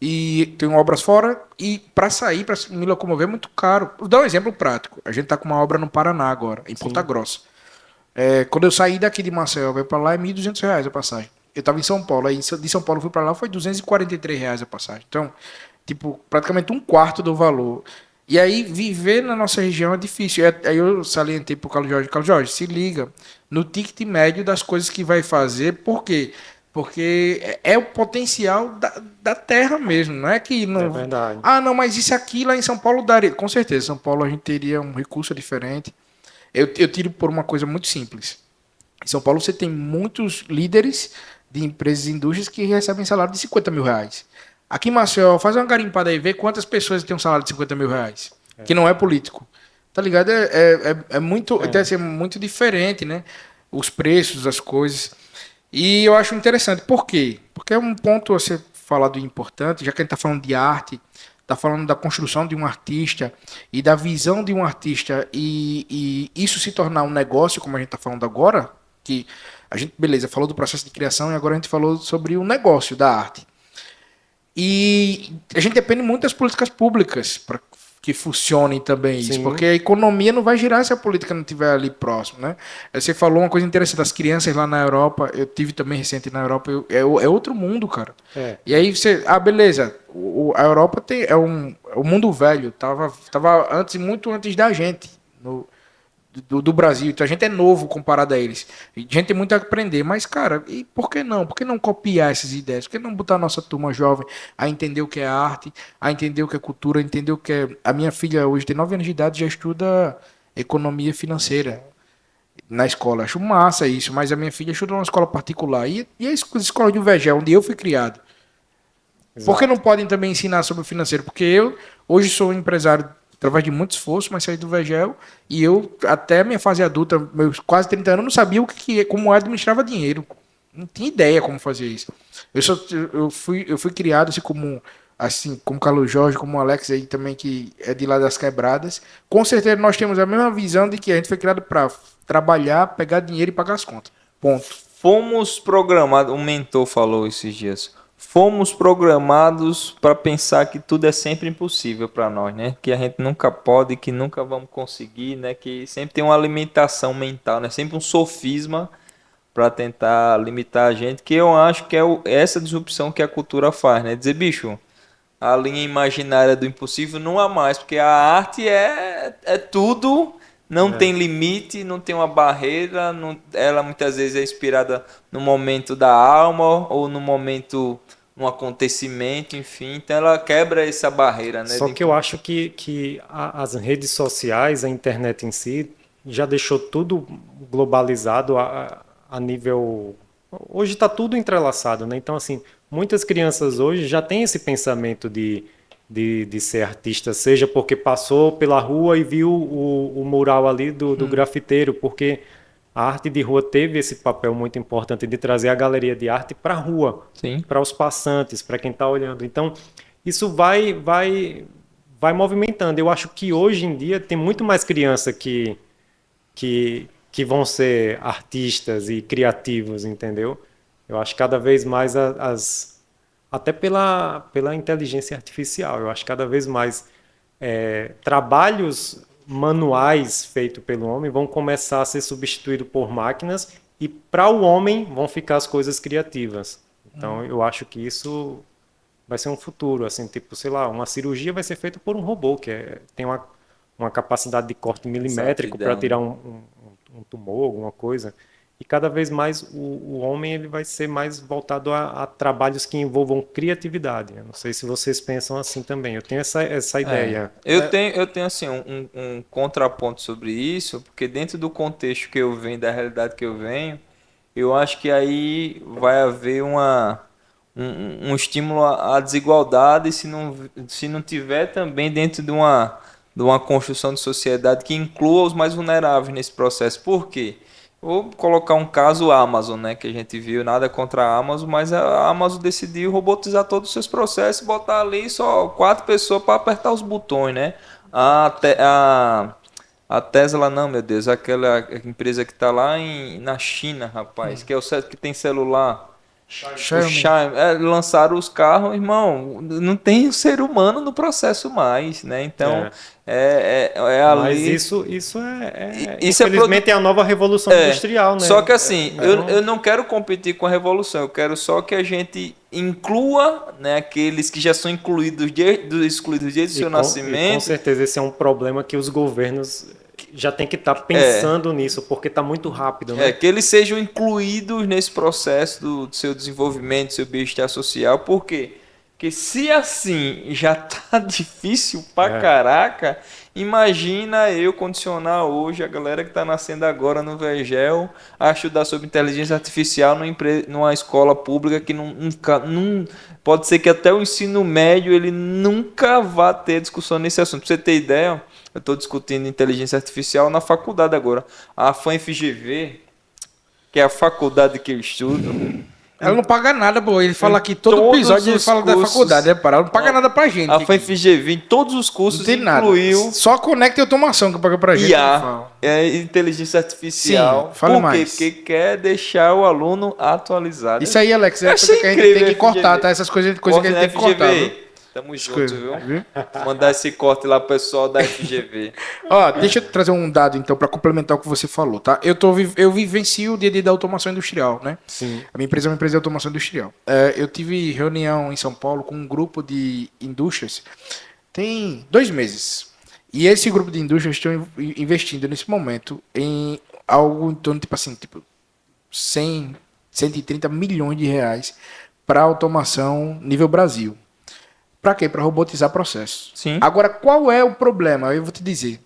e tenho obras fora, e para sair, para me locomover é muito caro. Vou dar um exemplo prático, a gente está com uma obra no Paraná agora, em Ponta Grossa. Quando eu saí daqui de Maceió, veio para lá, é R$ 1.200 a passagem. Eu estava em São Paulo, aí de São Paulo fui para lá, foi R$ 243 a passagem. Então, tipo, praticamente um quarto do valor. E aí, viver na nossa região é difícil. Aí eu salientei pro Carlos Jorge, se liga no ticket médio das coisas que vai fazer. Por quê? Porque é o potencial da terra mesmo, não é que... Não... É verdade. Não, mas isso aqui lá em São Paulo daria. Com certeza, São Paulo a gente teria um recurso diferente. Eu tiro por uma coisa muito simples. Em São Paulo você tem muitos líderes de empresas e indústrias que recebem salário de R$ 50 mil. Aqui em Maceió, faz uma garimpada aí, vê quantas pessoas têm um salário de R$ 50 mil, que não é político. Tá ligado? Deve ser muito diferente, né? Os preços, as coisas. E eu acho interessante. Por quê? Porque é um ponto a ser falado importante, já que a gente está falando de arte, está falando da construção de um artista e da visão de um artista, e isso se tornar um negócio, como a gente está falando agora, que a gente, beleza, falou do processo de criação e agora a gente falou sobre o negócio da arte. E a gente depende muito das políticas públicas para que funcionem também isso, porque a economia não vai girar se a política não estiver ali próximo, né? Você falou uma coisa interessante das crianças lá na Europa, eu tive também recente na Europa, é outro mundo, cara. E aí você, beleza, a Europa é o mundo velho, tava muito antes da gente, do Brasil, então a gente é novo comparado a eles. A gente tem muito a aprender, mas, cara, e por que não? Por que não copiar essas ideias? Por que não botar a nossa turma jovem a entender o que é arte, a entender o que é cultura, a entender o que é... A minha filha hoje tem 9 anos de idade, já estuda economia financeira na escola. Acho massa isso, mas a minha filha estuda numa escola particular. E a escola de UVG, onde eu fui criado. Exato. Por que não podem também ensinar sobre o financeiro? Porque eu hoje sou empresário através de muito esforço, mas saí do VGEL e eu, até minha fase adulta, meus quase 30 anos, não sabia como administrava dinheiro. Não tinha ideia como fazer isso. Eu fui criado assim como Carlos Jorge, como o Alex aí também, que é de lá das quebradas. Com certeza nós temos a mesma visão de que a gente foi criado para trabalhar, pegar dinheiro e pagar as contas. Ponto. Fomos programados, um mentor falou esses dias, fomos programados para pensar que tudo é sempre impossível para nós, né? Que a gente nunca pode, que nunca vamos conseguir, né? Que sempre tem uma limitação mental, né? Sempre um sofisma para tentar limitar a gente, que eu acho que é essa disrupção que a cultura faz, né? Dizer, bicho, a linha imaginária do impossível não há mais, porque a arte é tudo, não tem limite, não tem uma barreira, ela muitas vezes é inspirada no momento da alma ou no momento, um acontecimento, enfim, então ela quebra essa barreira, né? Só que eu acho que as redes sociais, a internet em si, já deixou tudo globalizado a nível... Hoje está tudo entrelaçado, né? Então, assim, muitas crianças hoje já têm esse pensamento de ser artista, seja porque passou pela rua e viu o mural ali do grafiteiro, porque a arte de rua teve esse papel muito importante de trazer a galeria de arte para a rua, para os passantes, para quem está olhando. Então, isso vai movimentando. Eu acho que hoje em dia tem muito mais criança que vão ser artistas e criativos, entendeu? Eu acho que cada vez mais até pela inteligência artificial, eu acho que cada vez mais trabalhos manuais feitos pelo homem vão começar a ser substituídos por máquinas e para o homem vão ficar as coisas criativas. Então, eu acho que isso vai ser um futuro, assim, tipo, sei lá, uma cirurgia vai ser feita por um robô, tem uma capacidade de corte milimétrico para tirar um tumor, alguma coisa. E cada vez mais o homem ele vai ser mais voltado a trabalhos que envolvam criatividade. Eu não sei se vocês pensam assim também. Eu tenho essa ideia. Eu tenho assim, um contraponto sobre isso, porque dentro do contexto que eu venho, da realidade que eu venho, eu acho que aí vai haver um estímulo à desigualdade se não tiver também dentro de uma construção de sociedade que inclua os mais vulneráveis nesse processo. Por quê? Vou colocar um caso Amazon, né, que a gente viu, nada contra a Amazon, mas a Amazon decidiu robotizar todos os seus processos e botar ali só 4 pessoas para apertar os botões, né? A Tesla não, meu Deus, aquela empresa que está lá na China, rapaz, que é o que tem celular. Xiaomi. Lançaram os carros, irmão, não tem ser humano no processo mais, né? Então, ali... Mas isso infelizmente é a nova revolução industrial, né? Só que assim, eu não quero competir com a revolução, eu quero só que a gente inclua, né, aqueles que já são excluídos desde o seu nascimento. Com certeza esse é um problema que os governos já tem que estar pensando nisso, porque está muito rápido, né? Que eles sejam incluídos nesse processo do seu desenvolvimento, do seu bem-estar social. Por quê? Porque se assim já tá difícil pra caraca, imagina eu condicionar hoje a galera que está nascendo agora no Vergel a estudar sobre inteligência artificial numa escola pública que não pode ser que até o ensino médio ele nunca vá ter discussão nesse assunto. Pra você ter ideia, eu estou discutindo inteligência artificial na faculdade agora. A FAM-FGV, que é a faculdade que eu estudo... Ela não paga nada, pô. Ele fala aqui, todo episódio ele fala da faculdade, né? Ela não paga nada pra gente. A FAM-FGV, em todos os cursos, incluiu... Nada. Só Conecta e Automação que paga pra gente. Inteligência artificial. Sim, fale mais. Porque quer deixar o aluno atualizado. Isso aí, Alex, é coisa que a gente tem que cortar, tá? Essas coisas que a gente tem que cortar, viu? Tamo junto, viu? Mandar esse corte lá pro pessoal da FGV. Ó, deixa eu trazer um dado, então, para complementar o que você falou, tá? Eu vivencio o dia a dia da automação industrial, né? Sim. A minha empresa é uma empresa de automação industrial. Eu tive reunião em São Paulo com um grupo de indústrias tem 2 meses. E esse grupo de indústrias estão investindo nesse momento em algo em torno, tipo 100, 130 milhões de reais para automação nível Brasil. Para quê? Para robotizar processos. Sim. Agora, qual é o problema? Eu vou te dizer.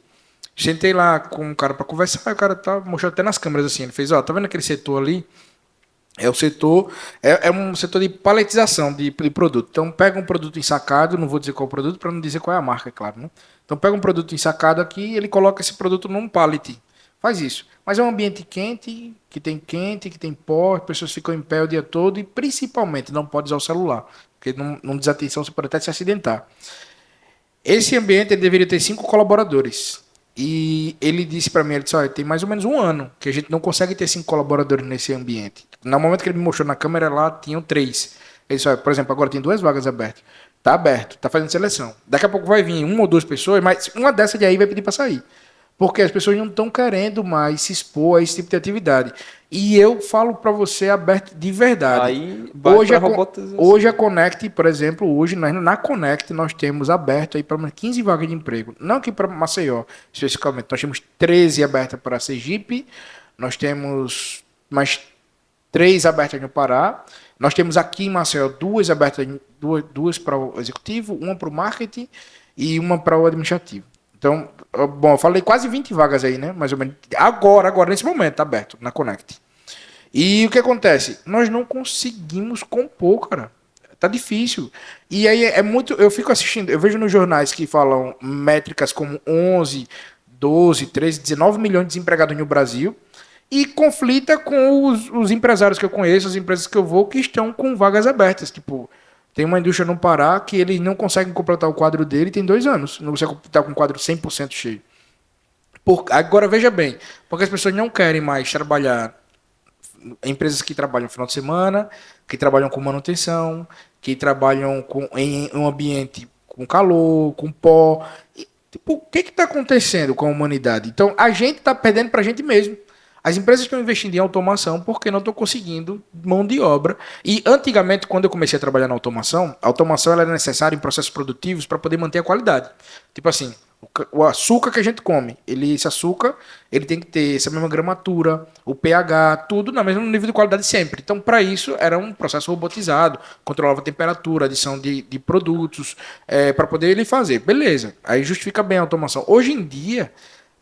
Sentei lá com um cara para conversar, e o cara mostrou até nas câmeras assim. Ele fez, tá vendo aquele setor ali? É um setor de paletização de produto. Então, pega um produto ensacado, não vou dizer qual é o produto, para não dizer qual é a marca, é claro, né? Então, pega um produto ensacado aqui e ele coloca esse produto num pallet. Faz isso. Mas é um ambiente quente, que tem pó, as pessoas ficam em pé o dia todo e, principalmente, não pode usar o celular. Porque num desatenção você pode até se acidentar. Esse ambiente ele deveria ter 5 colaboradores. E ele disse para mim, ele disse, tem mais ou menos 1 ano que a gente não consegue ter 5 colaboradores nesse ambiente. No momento que ele me mostrou na câmera lá, tinham 3. Ele disse, por exemplo, agora tem 2 vagas abertas. Tá aberto, tá fazendo seleção. Daqui a pouco vai vir 1 ou 2 pessoas, mas uma dessas de aí vai pedir para sair. Porque as pessoas não estão querendo mais se expor a esse tipo de atividade. E eu falo para você aberto de verdade. Aí, hoje a Conect, por exemplo, hoje na Conect nós temos aberto aí pelo menos 15 vagas de emprego. Não aqui para Maceió, especificamente. Nós temos 13 abertas para Sergipe, nós temos mais 3 abertas no Pará. Nós temos aqui em Maceió 2 abertas, 2 para o executivo, 1 para o marketing e 1 para o administrativo. Então, bom, eu falei quase 20 vagas aí, né? Mais ou menos. Agora, nesse momento, tá aberto na Conect. E o que acontece? Nós não conseguimos compor, cara. Tá difícil. E aí é muito... Eu fico assistindo, eu vejo nos jornais que falam métricas como 11, 12, 13, 19 milhões de desempregados no Brasil e conflita com os empresários que eu conheço, as empresas que eu vou, que estão com vagas abertas. Tipo... Tem uma indústria no Pará que eles não conseguem completar o quadro dele tem 2 anos. Não consegue estar com o quadro 100% cheio. Agora, veja bem, porque as pessoas não querem mais trabalhar em empresas que trabalham no final de semana, que trabalham com manutenção, que trabalham em um ambiente com calor, com pó. E, tipo, o que está acontecendo com a humanidade? Então, a gente está perdendo para a gente mesmo. As empresas estão investindo em automação porque não estão conseguindo mão de obra. E antigamente, quando eu comecei a trabalhar na automação, a automação ela era necessária em processos produtivos para poder manter a qualidade. Tipo assim, o açúcar que a gente come, esse açúcar, ele tem que ter essa mesma gramatura, o pH, tudo no mesmo nível de qualidade sempre. Então, para isso, era um processo robotizado, controlava a temperatura, adição de produtos, para poder ele fazer. Beleza, aí justifica bem a automação. Hoje em dia,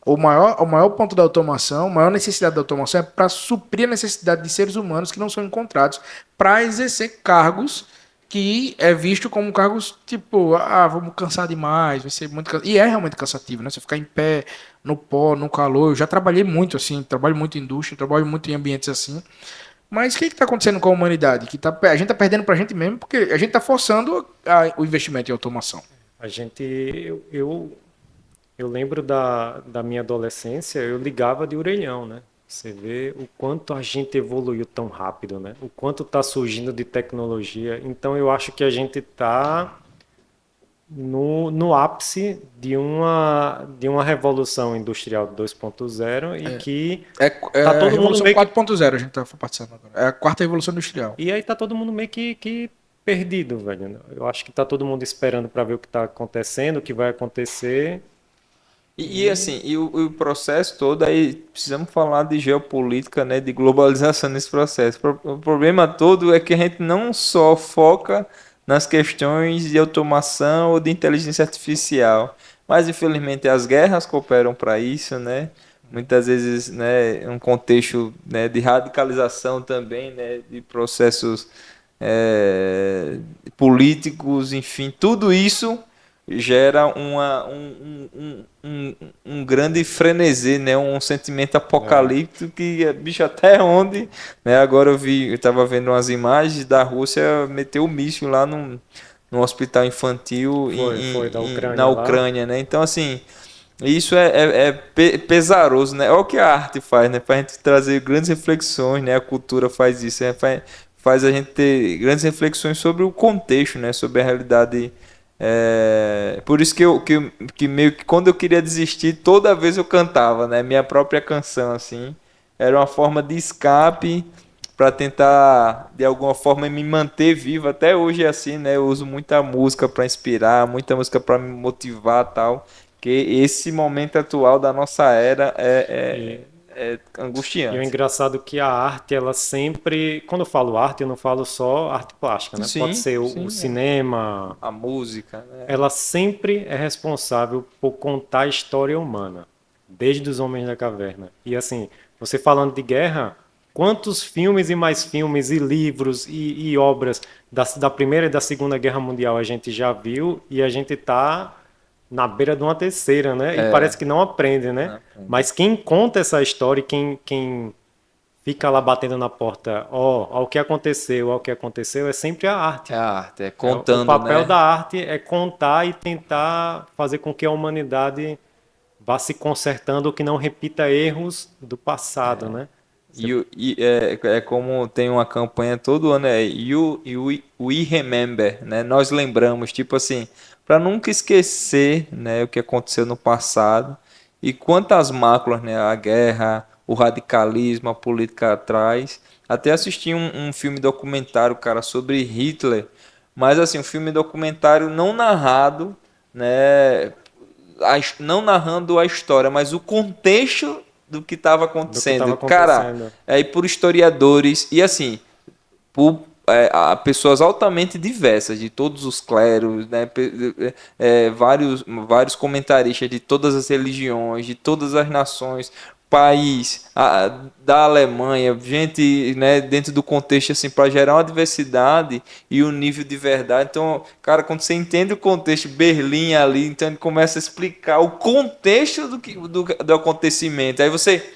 o maior ponto da automação, a maior necessidade da automação é para suprir a necessidade de seres humanos que não são encontrados para exercer cargos que é visto como cargos tipo, vamos cansar demais, vai ser muito cansativo. E é realmente cansativo, né? Você ficar em pé, no pó, no calor. Eu já trabalhei muito assim, trabalho muito em indústria, trabalho muito em ambientes assim. Mas o que está acontecendo com a humanidade? A gente está perdendo para a gente mesmo porque a gente está forçando o investimento em automação. A gente, eu lembro da minha adolescência, eu ligava de orelhão, né? Você vê o quanto a gente evoluiu tão rápido, né? O quanto está surgindo de tecnologia. Então, eu acho que a gente está no ápice de uma revolução industrial 2.0 e que tá todo mundo meio 4.0 a gente está participando agora. É a quarta revolução industrial. E aí tá todo mundo meio que perdido, velho. Eu acho que tá todo mundo esperando para ver o que está acontecendo, o que vai acontecer. E assim, o processo todo, aí precisamos falar de geopolítica, né, de globalização nesse processo. O problema todo é que a gente não só foca nas questões de automação ou de inteligência artificial, mas infelizmente as guerras cooperam para isso, né? Muitas vezes, né, um contexto, né, de radicalização também, né, de processos políticos, enfim, tudo isso gera um grande frenesi, né? Um sentimento apocalíptico que, bicho, até onde, né? Agora eu estava vendo umas imagens da Rússia meter o míssil lá num hospital infantil na Ucrânia, né? Então, assim, isso é pesaroso, né? Olha o que a arte faz, né? Para a gente trazer grandes reflexões, né? A cultura faz isso, né? Faz a gente ter grandes reflexões sobre o contexto, né? Sobre a realidade. Por isso que meio que quando eu queria desistir, toda vez eu cantava, né? Minha própria canção, assim. Era uma forma de escape para tentar, de alguma forma, me manter vivo. Até hoje é assim, né? Eu uso muita música para inspirar, muita música para me motivar e tal. Que esse momento atual da nossa era é angustiante. E o engraçado é que a arte, ela sempre... Quando eu falo arte, eu não falo só arte plástica, né? Sim, pode ser o cinema... A música, né? Ela sempre é responsável por contar a história humana, desde os Homens da Caverna. E assim, você falando de guerra, quantos filmes e mais filmes e livros e obras da Primeira e da Segunda Guerra Mundial a gente já viu e a gente está na beira de uma terceira, né? E parece que não aprende, né? Não aprende. Mas quem conta essa história e quem fica lá batendo na porta, ó, o que aconteceu, é sempre a arte. É a arte, é contando, o papel, né? Da arte é contar e tentar fazer com que a humanidade vá se consertando ou que não repita erros do passado, né? E é como tem uma campanha todo ano, We Remember, né? Nós lembramos, tipo assim, para nunca esquecer, né, o que aconteceu no passado e quantas máculas, né, a guerra, o radicalismo, a política traz. Até assisti um filme documentário, cara, sobre Hitler, mas assim, um filme documentário não narrado, né, não narrando a história, mas o contexto do que estava acontecendo. Cara, por historiadores e assim, por pessoas altamente diversas, de todos os clérigos, né, vários comentaristas de todas as religiões, de todas as nações, país da Alemanha, gente, né, dentro do contexto assim, para gerar uma diversidade e um nível de verdade. Então, cara, quando você entende o contexto, Berlim ali, então ele começa a explicar o contexto do acontecimento. Aí você,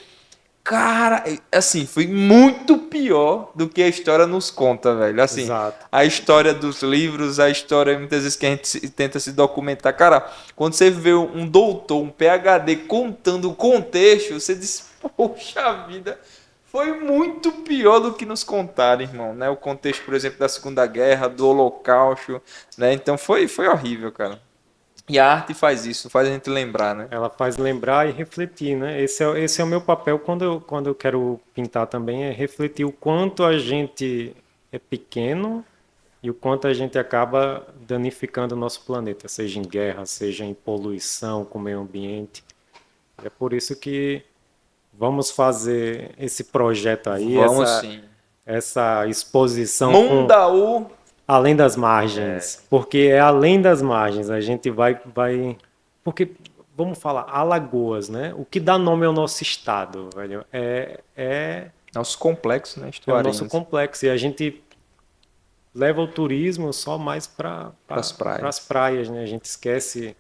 cara, assim, foi muito pior do que a história nos conta, velho. Assim, exato. A história dos livros, a história muitas vezes que a gente tenta se documentar. Cara, quando você vê um doutor, um PhD contando o contexto, você diz, poxa vida, foi muito pior do que nos contaram, irmão, né? O contexto, por exemplo, da Segunda Guerra, do Holocausto, né? Então foi horrível, cara. E a arte faz isso, faz a gente lembrar, né? Ela faz lembrar e refletir, né? Esse é o meu papel quando eu quero pintar também, é refletir o quanto a gente é pequeno e o quanto a gente acaba danificando o nosso planeta, seja em guerra, seja em poluição com o meio ambiente. É por isso que vamos fazer esse projeto aí, Vamos sim. essa exposição Mundaú Além das Margens, porque é além das margens, a gente vai, porque vamos falar Alagoas, né? O que dá nome ao nosso estado, velho, nosso complexo, né, é o nosso complexo, e a gente leva o turismo só mais para as praias, né? A gente esquece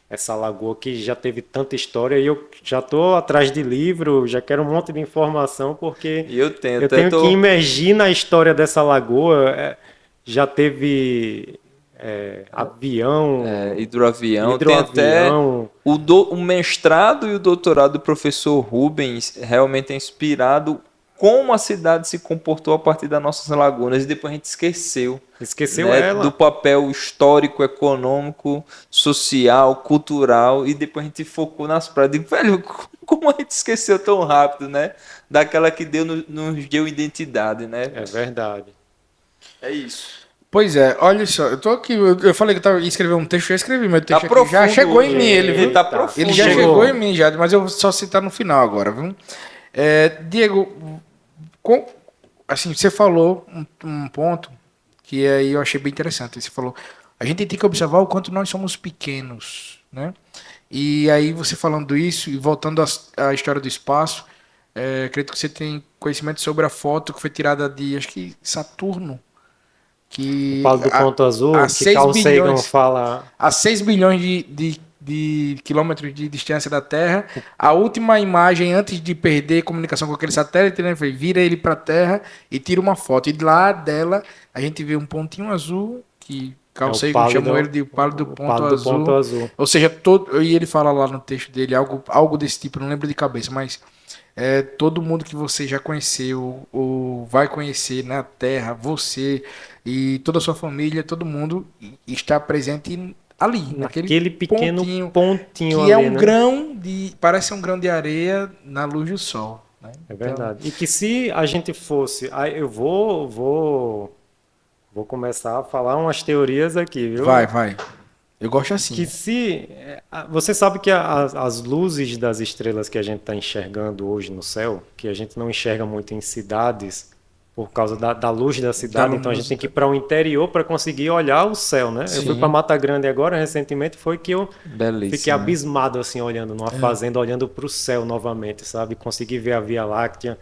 essa lagoa que já teve tanta história e eu já estou atrás de livro, já quero um monte de informação porque eu tenho que imergir na história dessa lagoa. Já teve avião, hidroavião, tem até o mestrado e o doutorado do professor Rubens realmente é inspirado como a cidade se comportou a partir das nossas lagunas, e depois a gente esqueceu né, ela do papel histórico, econômico, social, cultural, e depois a gente focou nas praias. Digo, velho, como a gente esqueceu tão rápido, né? Daquela que nos deu identidade, né? É verdade. É isso. Pois é, olha só, eu tô aqui, eu falei que eu ia escrever um texto, eu já escrevi meu texto aqui, já chegou em mim, ele, viu? Tá profundo. Ele já chegou em mim, já, mas eu vou só citar no final agora, viu? Diego, assim, você falou um ponto que aí eu achei bem interessante. Você falou, a gente tem que observar o quanto nós somos pequenos, né? E aí você falando isso e voltando à história do espaço, acredito que você tem conhecimento sobre a foto que foi tirada de, acho que Saturno, que o Paulo do Ponto Azul, que Carl Sagan fala a 6 bilhões de quilômetros de distância da Terra. A última imagem antes de perder comunicação com aquele satélite, né, foi vira ele para a Terra e tira uma foto. E lá dela a gente vê um pontinho azul que Carl Sagan chamou ele de Paulo do Ponto Azul. Ou seja, e ele fala lá no texto dele algo desse tipo, não lembro de cabeça, mas todo mundo que você já conheceu ou vai conhecer na Terra, você e toda a sua família, todo mundo está presente ali, naquele pequeno pontinho que ali, um grão parece um grão de areia na luz do sol, né? É verdade. Então, e que se a gente fosse, eu vou começar a falar umas teorias aqui, viu? Vai. Eu gosto assim. Que você sabe que as luzes das estrelas que a gente está enxergando hoje no céu, que a gente não enxerga muito em cidades, por causa da luz da cidade, então a gente tem que ir para o interior para conseguir olhar o céu, né? Sim. Eu fui para Mata Grande agora, recentemente, foi que eu fiquei abismado, assim, olhando numa fazenda, olhando para o céu novamente, sabe? Consegui ver a Via Láctea.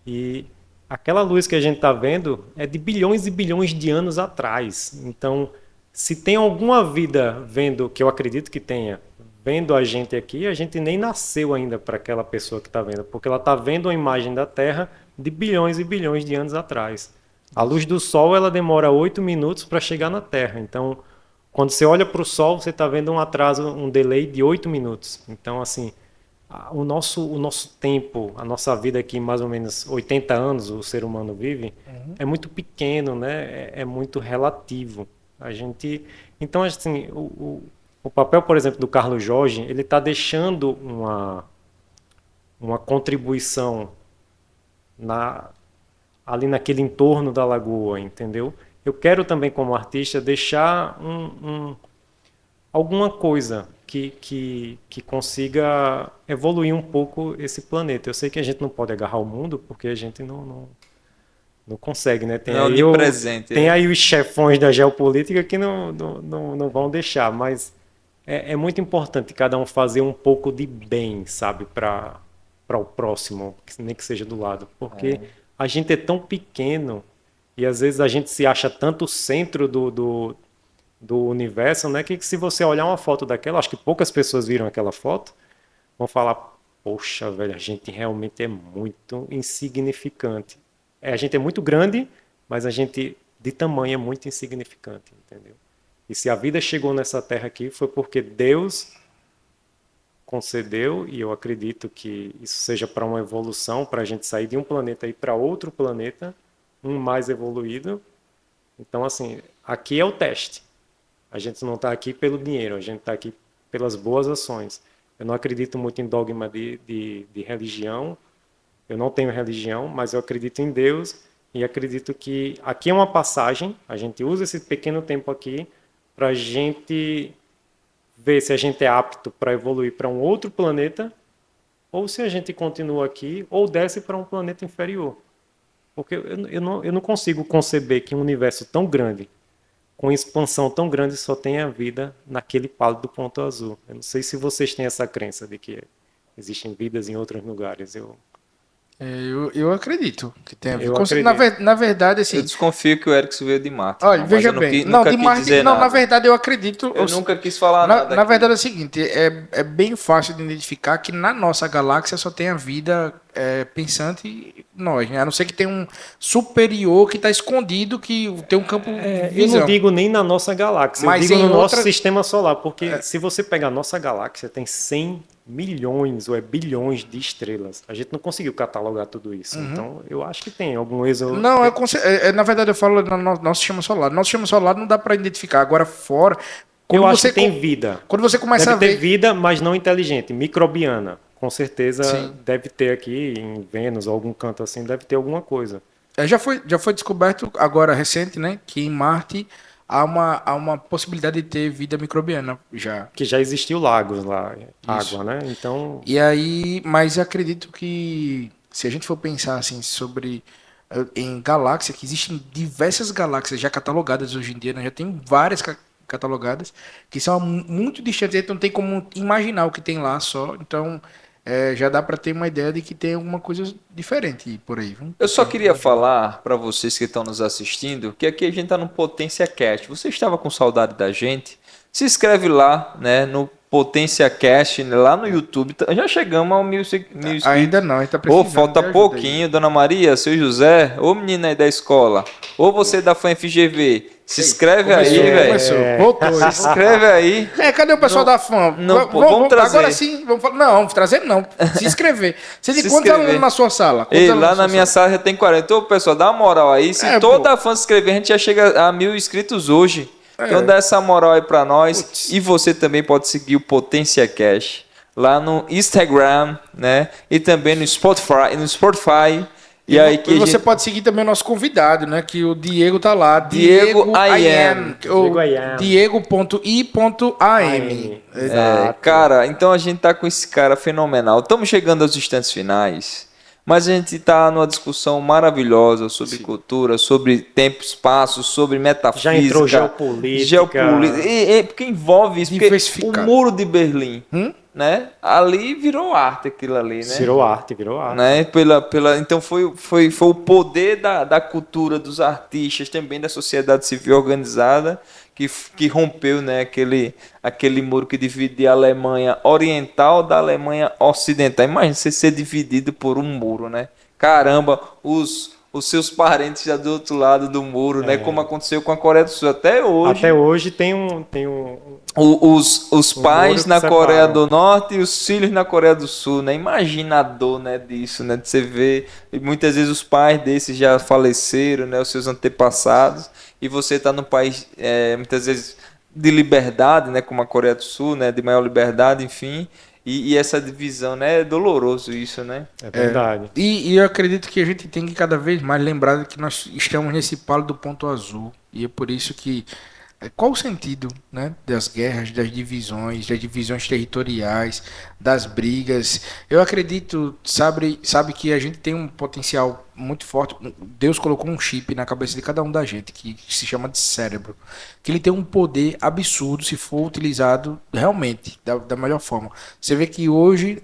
E aquela luz que a gente está vendo é de bilhões e bilhões de anos atrás. Então, se tem alguma vida vendo, que eu acredito que tenha, vendo a gente aqui, a gente nem nasceu ainda para aquela pessoa que está vendo, porque ela está vendo uma imagem da Terra de bilhões e bilhões de anos atrás. A luz do Sol ela demora 8 minutos para chegar na Terra. Então, quando você olha para o Sol, você está vendo um atraso, um delay de 8 minutos. Então, assim, o nosso tempo, a nossa vida aqui, mais ou menos 80 anos, o ser humano vive, é muito pequeno, né? É muito relativo. Então, assim, o papel, por exemplo, do Carlos Jorge, ele está deixando uma contribuição ali naquele entorno da lagoa, entendeu? Eu quero também, como artista, deixar alguma coisa que consiga evoluir um pouco esse planeta. Eu sei que a gente não pode agarrar o mundo, porque a gente não consegue, né? Tem aí os chefões da geopolítica que não vão deixar, mas é muito importante cada um fazer um pouco de bem, sabe, para o próximo, nem que seja do lado, porque a gente é tão pequeno e às vezes a gente se acha tanto o centro do universo, né, que se você olhar uma foto daquela, acho que poucas pessoas viram aquela foto, vão falar, poxa, velho, a gente realmente é muito insignificante. A gente é muito grande, mas a gente de tamanho é muito insignificante, entendeu? E se a vida chegou nessa terra aqui foi porque Deus concedeu, e eu acredito que isso seja para uma evolução, para a gente sair de um planeta e ir para outro planeta, um mais evoluído. Então, assim, aqui é o teste. A gente não está aqui pelo dinheiro, a gente está aqui pelas boas ações. Eu não acredito muito em dogma de religião, eu não tenho religião, mas eu acredito em Deus e acredito que aqui é uma passagem, a gente usa esse pequeno tempo aqui para a gente ver se a gente é apto para evoluir para um outro planeta ou se a gente continua aqui ou desce para um planeta inferior. Porque eu não consigo conceber que um universo tão grande, com expansão tão grande, só tenha vida naquele pálido ponto azul. Eu não sei se vocês têm essa crença de que existem vidas em outros lugares. Eu acredito que tem a ver. Eu acredito. Na verdade, assim. Eu desconfio que o Erickson veio de Marte. Olha, veja bem. Não, de Marte. Não, na verdade, eu acredito. Eu nunca quis falar nada. Na verdade, é o seguinte: é bem fácil de identificar que na nossa galáxia só tem a vida pensante nós, né? A não ser que tem um superior que está escondido, que tem um campo visão. Eu não digo nem na nossa galáxia, mas eu digo no nosso sistema solar, porque se você pegar a nossa galáxia, tem 100 milhões ou bilhões de estrelas. A gente não conseguiu catalogar tudo isso. Então, eu acho que tem algum êxodo. Não, na verdade, eu falo no nosso sistema solar. Nosso sistema solar não dá para identificar. Agora, fora... Eu acho que tem vida. Quando você começa a ver... Deve ter vida, mas não inteligente, microbiana. Com certeza Sim. Deve ter aqui em Vênus ou algum canto assim, deve ter alguma coisa. Já foi descoberto agora recente, né, que em Marte há uma possibilidade de ter vida microbiana já. Que já existiu lagos lá, Isso. Água, né? Então. E aí, mas eu acredito que se a gente for pensar assim sobre em galáxia, que existem diversas galáxias já catalogadas hoje em dia, né, já tem várias catalogadas que são muito distantes, então não tem como imaginar o que tem lá só. Então já dá para ter uma ideia de que tem alguma coisa diferente por aí. Eu só queria falar para vocês que estão nos assistindo que aqui a gente está no Potência Cast. Você estava com saudade da gente? Se inscreve lá, né, no Potência Cast, lá no YouTube. Já chegamos ao 1.000 inscritos. Ainda não, a gente tá precisando. Falta pouquinho, Dona Maria, seu José, ô menina aí da escola, ou você da FAM-FGV. Se inscreve aí, velho. Voltou. Se inscreve aí. Cadê o pessoal da FAM? Vamos trazer. Agora sim, vamos falar. Não, trazer não. Se inscrever. Você tem quantos alunos na sua sala? Lá na minha sala já tem 40. Ô, pessoal, dá uma moral aí. Se toda a FAM se inscrever, a gente já chega a 1.000 inscritos hoje. Então dá essa moral aí pra nós. Putz. E você também pode seguir o Potência Cash lá no Instagram, né? E também no Spotify. E aí que você pode seguir também o nosso convidado, né? Que o Diego tá lá. Diego Ayam. Diego.i.am. Cara, então a gente tá com esse cara fenomenal. Estamos chegando aos instantes finais. Mas a gente está numa discussão maravilhosa sobre cultura, sobre tempo e espaço, sobre metafísica. Já entrou geopolítica. Porque envolve isso. Porque o Muro de Berlim, né? Ali virou arte aquilo ali, né? Virou arte. Né? Então foi o poder da cultura, dos artistas, também da sociedade civil organizada, que rompeu, né, aquele muro que dividia a Alemanha Oriental da Alemanha Ocidental. Imagina você ser dividido por um muro, né? Caramba, os seus parentes já do outro lado do muro, né? Como aconteceu com a Coreia do Sul. Até hoje tem os pais na Coreia do Norte e os filhos na Coreia do Sul, né? Imagina a dor, né, disso, né? De você ver, muitas vezes os pais desses já faleceram, né? Os seus antepassados. E você está num país, muitas vezes, de liberdade, né, como a Coreia do Sul, né, de maior liberdade, enfim, e essa divisão, né, é doloroso isso, né? É verdade. E eu acredito que a gente tem que cada vez mais lembrar que nós estamos nesse pálido ponto azul, e é por isso que qual o sentido, né, das guerras, das divisões territoriais, das brigas? Eu acredito, sabe que a gente tem um potencial muito forte. Deus colocou um chip na cabeça de cada um da gente, que se chama de cérebro, que ele tem um poder absurdo se for utilizado realmente da melhor forma. Você vê que hoje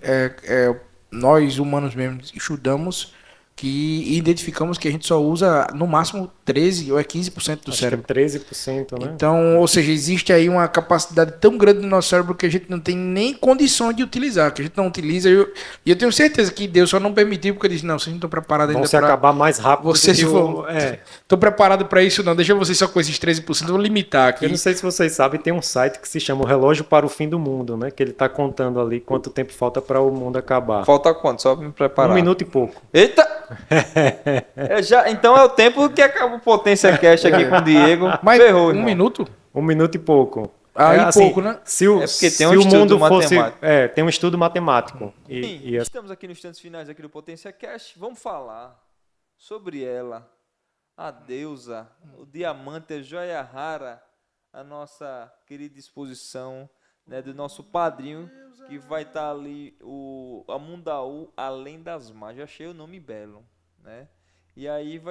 nós humanos mesmo estudamos que identificamos que a gente só usa no máximo 13 ou 15% do cérebro. Que é 13%, né? Então, ou seja, existe aí uma capacidade tão grande no nosso cérebro que a gente não tem nem condições de utilizar, que a gente não utiliza. E eu tenho certeza que Deus só não permitiu, porque ele disse, não, vocês não estão preparados ainda para acabar mais rápido. Vocês estou preparado para isso, não. Deixa vocês só com esses 13%, vou limitar aqui. Eu não sei se vocês sabem, tem um site que se chama o Relógio para o Fim do Mundo, né? Que ele está contando ali quanto tempo falta para o mundo acabar. Falta quanto? Só para me preparar. 1 minuto e pouco. Eita! Então é o tempo que acaba o Potência Cast aqui com o Diego. Mas ferrou, um minuto? 1 minuto e pouco. Aí assim, pouco, né? Se o, porque se o mundo fosse... tem um estudo matemático. Sim, estamos aqui nos instantes finais aqui do Potência Cast. Vamos falar sobre ela, a deusa, o diamante, a joia rara, a nossa querida exposição, né, do nosso padrinho, que vai estar ali, a Mundaú, Além das Margens. Já achei o nome belo, né? E aí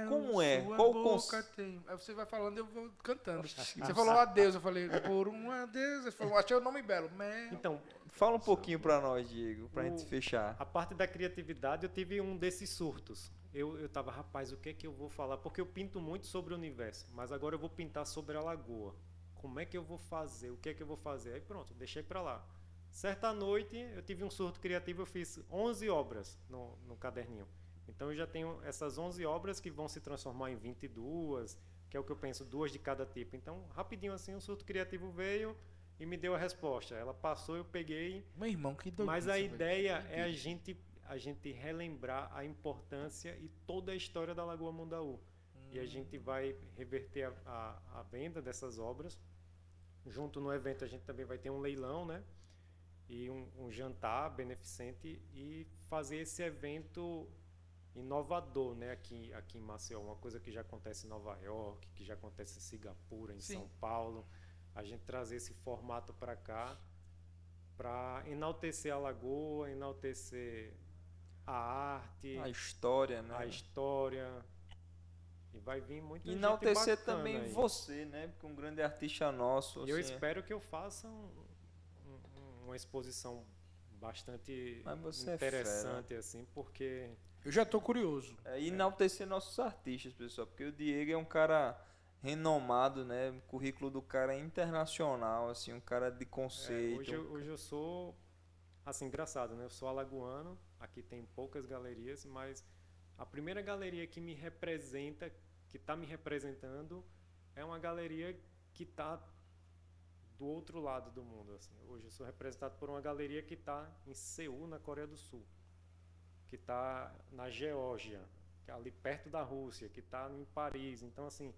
como é? Qual o conceito? Aí você vai falando e eu vou cantando. Você falou adeus, eu falei, por um adeus. Você falou, achei o nome belo. Então, fala um pouquinho pra nós, Diego, pra gente fechar. A parte da criatividade, eu tive um desses surtos. Eu tava, rapaz, o que é que eu vou falar? Porque eu pinto muito sobre o universo, mas agora eu vou pintar sobre a lagoa. Como é que eu vou fazer? O que é que eu vou fazer? Aí pronto, deixei pra lá. Certa noite, eu tive um surto criativo, eu fiz 11 obras no caderninho. Então eu já tenho essas 11 obras que vão se transformar em 22, que é o que eu penso, 2 de cada tipo. Então, rapidinho assim, o surto criativo veio e me deu a resposta. Ela passou, eu peguei. Meu irmão, que doido. Mas a ideia é a gente relembrar a importância e toda a história da Lagoa Mundaú. E a gente vai reverter a venda dessas obras. Junto no evento a gente também vai ter um leilão, né? E um jantar beneficente e fazer esse evento inovador, né? Aqui em Maceió, uma coisa que já acontece em Nova York, que já acontece em Singapura, em São Paulo. A gente trazer esse formato para cá para enaltecer a lagoa, enaltecer a arte, a história, né? A história. E vai vir muita gente enaltecer bacana também aí. Você, né? Porque um grande artista nosso. E assim, eu espero que eu faça uma exposição bastante interessante, assim, porque... Eu já tô curioso. Enaltecer nossos artistas, pessoal, porque o Diego é um cara renomado, né? O currículo do cara é internacional, assim, um cara de conceito. Hoje eu sou, assim, engraçado, né? Eu sou alagoano, aqui tem poucas galerias, mas a primeira galeria que me representa, que está me representando, é uma galeria que está do outro lado do mundo, assim. Hoje eu sou representado por uma galeria que está em Seul, na Coreia do Sul, que está na Geórgia, que é ali perto da Rússia, que está em Paris. Então, assim,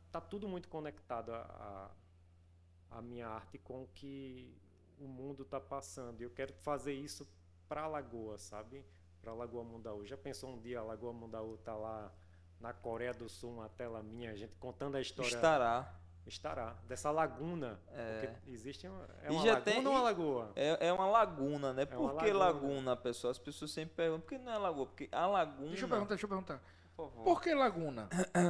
tá tudo muito conectado a minha arte com o que o mundo está passando. E eu quero fazer isso para a Lagoa, sabe? Para a Lagoa Mundaú. Já pensou um dia a Lagoa Mundaú tá lá na Coreia do Sul, uma tela minha, a gente contando a história... Estará. Dessa laguna. Porque existe uma laguna ou uma lagoa? É uma laguna, né? Por que laguna, pessoal? As pessoas sempre perguntam, por que não é lagoa? Porque a laguna... Deixa eu perguntar. Por que laguna?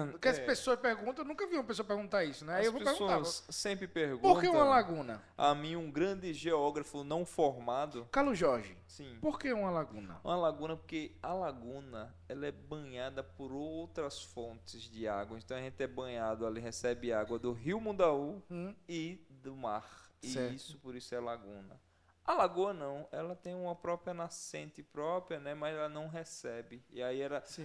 Porque as pessoas perguntam, eu nunca vi uma pessoa perguntar isso, né? Aí eu vou perguntar. As pessoas sempre perguntam. Por que uma laguna? A mim, um grande geógrafo não formado... Carlos Jorge. Sim. Por que uma laguna? Uma laguna porque a laguna, ela é banhada por outras fontes de água. Então a gente é banhado ali, recebe água do rio Mundaú e do mar. E por isso é laguna. A lagoa não, ela tem uma própria nascente própria, né? Mas ela não recebe. E aí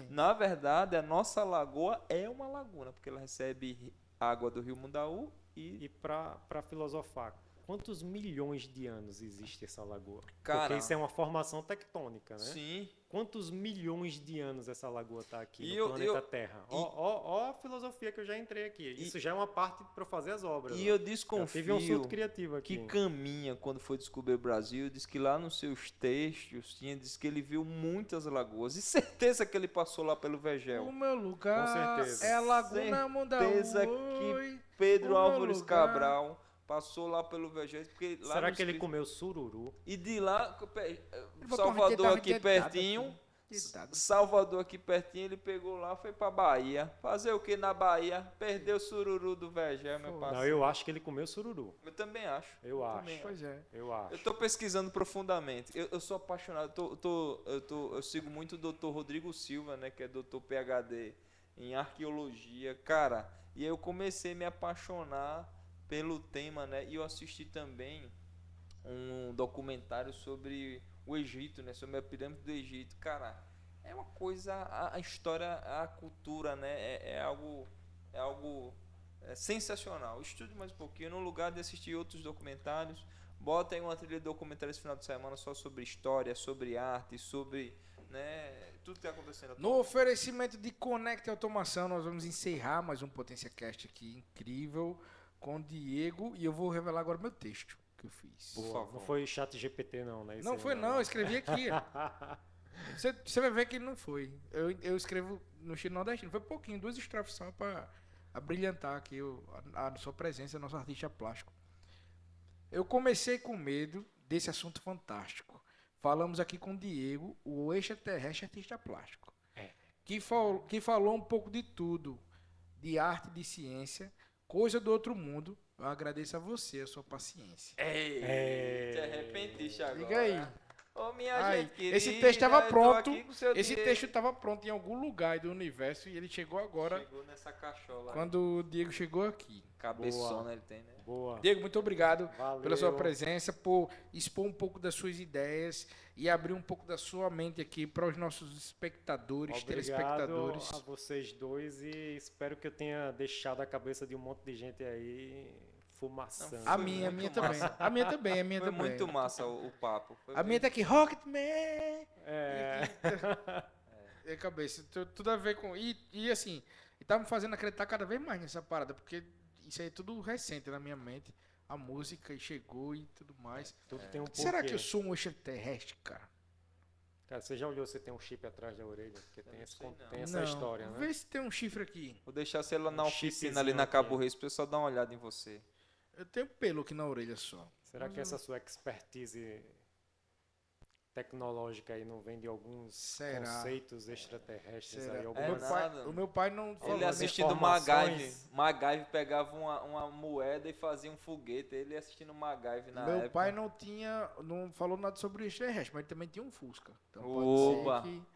na verdade, a nossa lagoa é uma laguna, porque ela recebe água do rio Mundaú e para filosofar, quantos milhões de anos existe essa lagoa? Cara, porque isso é uma formação tectônica, né? Sim. Quantos milhões de anos essa lagoa está aqui no planeta Terra? Ó a filosofia que eu já entrei aqui. Isso já é uma parte para eu fazer as obras. E eu desconfio tive um surto criativo aqui. Que Caminha, quando foi descobrir o Brasil, disse que lá nos seus textos diz que ele viu muitas lagoas. E certeza que ele passou lá pelo Vegel. O meu lugar com certeza. É a Laguna Mundaú. Certeza que Pedro Álvares Cabral passou lá pelo Vegel. Será que ele comeu sururu? E de lá, Salvador aqui pertinho, Salvador aqui pertinho, ele pegou lá, foi pra Bahia. Fazer o que na Bahia? Perdeu o sururu do Vegel, meu parceiro. Não, eu acho que ele comeu sururu. Eu também acho. Eu acho. Pois é. Eu acho. Eu tô pesquisando profundamente. Eu sou apaixonado. Eu sigo muito o Dr. Rodrigo Silva, né, que é Dr. PhD em arqueologia. Cara, e aí eu comecei a me apaixonar pelo tema, né? E eu assisti também um documentário sobre o Egito, né? Sobre a pirâmide do Egito. Cara, é uma coisa, a história, a cultura, né? É algo sensacional. Estude mais um pouquinho. No lugar de assistir outros documentários, bota aí uma trilha de documentário esse final de semana só sobre história, sobre arte, sobre né? Tudo que tá acontecendo. No oferecimento de Conect Automação, nós vamos encerrar mais um PotênciaCast aqui incrível com o Diego. E eu vou revelar agora meu texto que eu fiz. Por favor. Não foi chat GPT não, né? Não foi não, eu escrevi aqui. Você vai ver que não foi. Eu escrevo no estilo nordestino. Foi pouquinho, 2 estrofes só para abrilhantar aqui a sua presença, nosso artista plástico. Eu comecei com medo desse assunto fantástico. Falamos aqui com o Diego, o extraterrestre artista plástico. Que falou um pouco de tudo. De arte, de ciência, coisa do outro mundo. Eu agradeço a você, a sua paciência. Te arrependiste agora. Liga aí. Ô, minha gente querida, esse texto estava pronto. Esse Diego. texto estava pronto em algum lugar do universo e ele chegou agora. Chegou nessa cachola. Quando o Diego chegou aqui. Cabeçona ele tem, né? Boa. Diego, muito obrigado Valeu. pela sua presença, por expor um pouco das suas ideias e abrir um pouco da sua mente aqui para os nossos espectadores, telespectadores. Obrigado a vocês dois e espero que eu tenha deixado a cabeça de um monte de gente aí fumaçando. A minha também. A minha também, a minha Foi também. muito massa o papo. Foi A minha tá aqui, Rocketman! É. E a cabeça, tudo a ver com... E assim, tá me fazendo acreditar cada vez mais nessa parada, porque isso aí é tudo recente na minha mente. A música chegou e tudo mais. Tudo tem um Será porquê. que eu sou um extraterrestre, cara? Cara, você já olhou se tem um chip atrás da orelha? Porque tem, tem essa Não. história, né? Vê se tem um chifre aqui. Vou deixar você lá na oficina, chipzinho ali na aqui. Cabo Reis, pro pessoal dar uma olhada em você. Eu tenho pelo aqui na orelha só. Será que essa sua expertise tecnológica aí não vem de alguns Será? conceitos extraterrestres Será? aí? O, Algumas... nada. o meu pai não falou. Ele né? assistindo informações. MacGyver pegava uma moeda e fazia um foguete. Ele assistindo MacGyver na Meu época. pai não falou nada sobre o extraterrestre, mas ele também tinha um Fusca. Então Oba. pode ser que...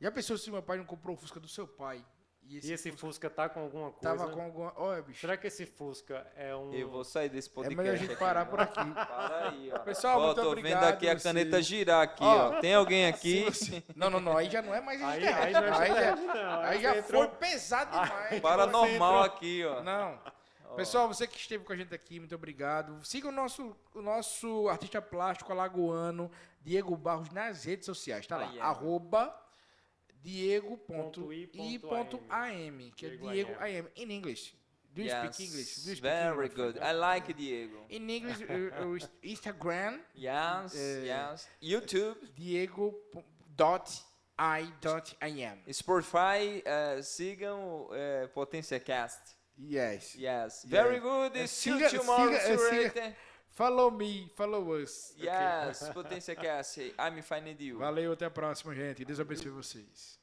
Já pensou se meu pai não comprou o Fusca do seu pai? E esse Fusca tá com alguma coisa? Tava com alguma... Olha, bicho. Será que esse Fusca é um... Eu vou sair desse É podcast. melhor a gente parar por aqui. Para aí, ó. Pessoal, Ó, muito tô obrigado. vendo aqui a você. caneta girar aqui, Ó, ó. Tem alguém aqui? Não, aí já não é mais Aí extraterrestre. não é extraterrestre, não. Aí já você entrou- foi pesado demais. Paranormal aqui, ó. Não. Pessoal, você que esteve com a gente aqui, muito obrigado. Siga o nosso artista plástico alagoano, Diego Barros, nas redes sociais. Tá lá, @diego.i.am, que é Diego AM, in English. Do you speak English? Do you speak Very English? good. I like Diego. In English, Instagram, Yes. YouTube, Diego.i.am. Spotify, sigam PotênciaCast. Yes. Yes. Very good. See you Siga- tomorrow. siga- Surrey. Follow me, follow us. Yes. PotênciaCast. I'm finding you. Valeu, até a próxima, gente. Deus abençoe vocês.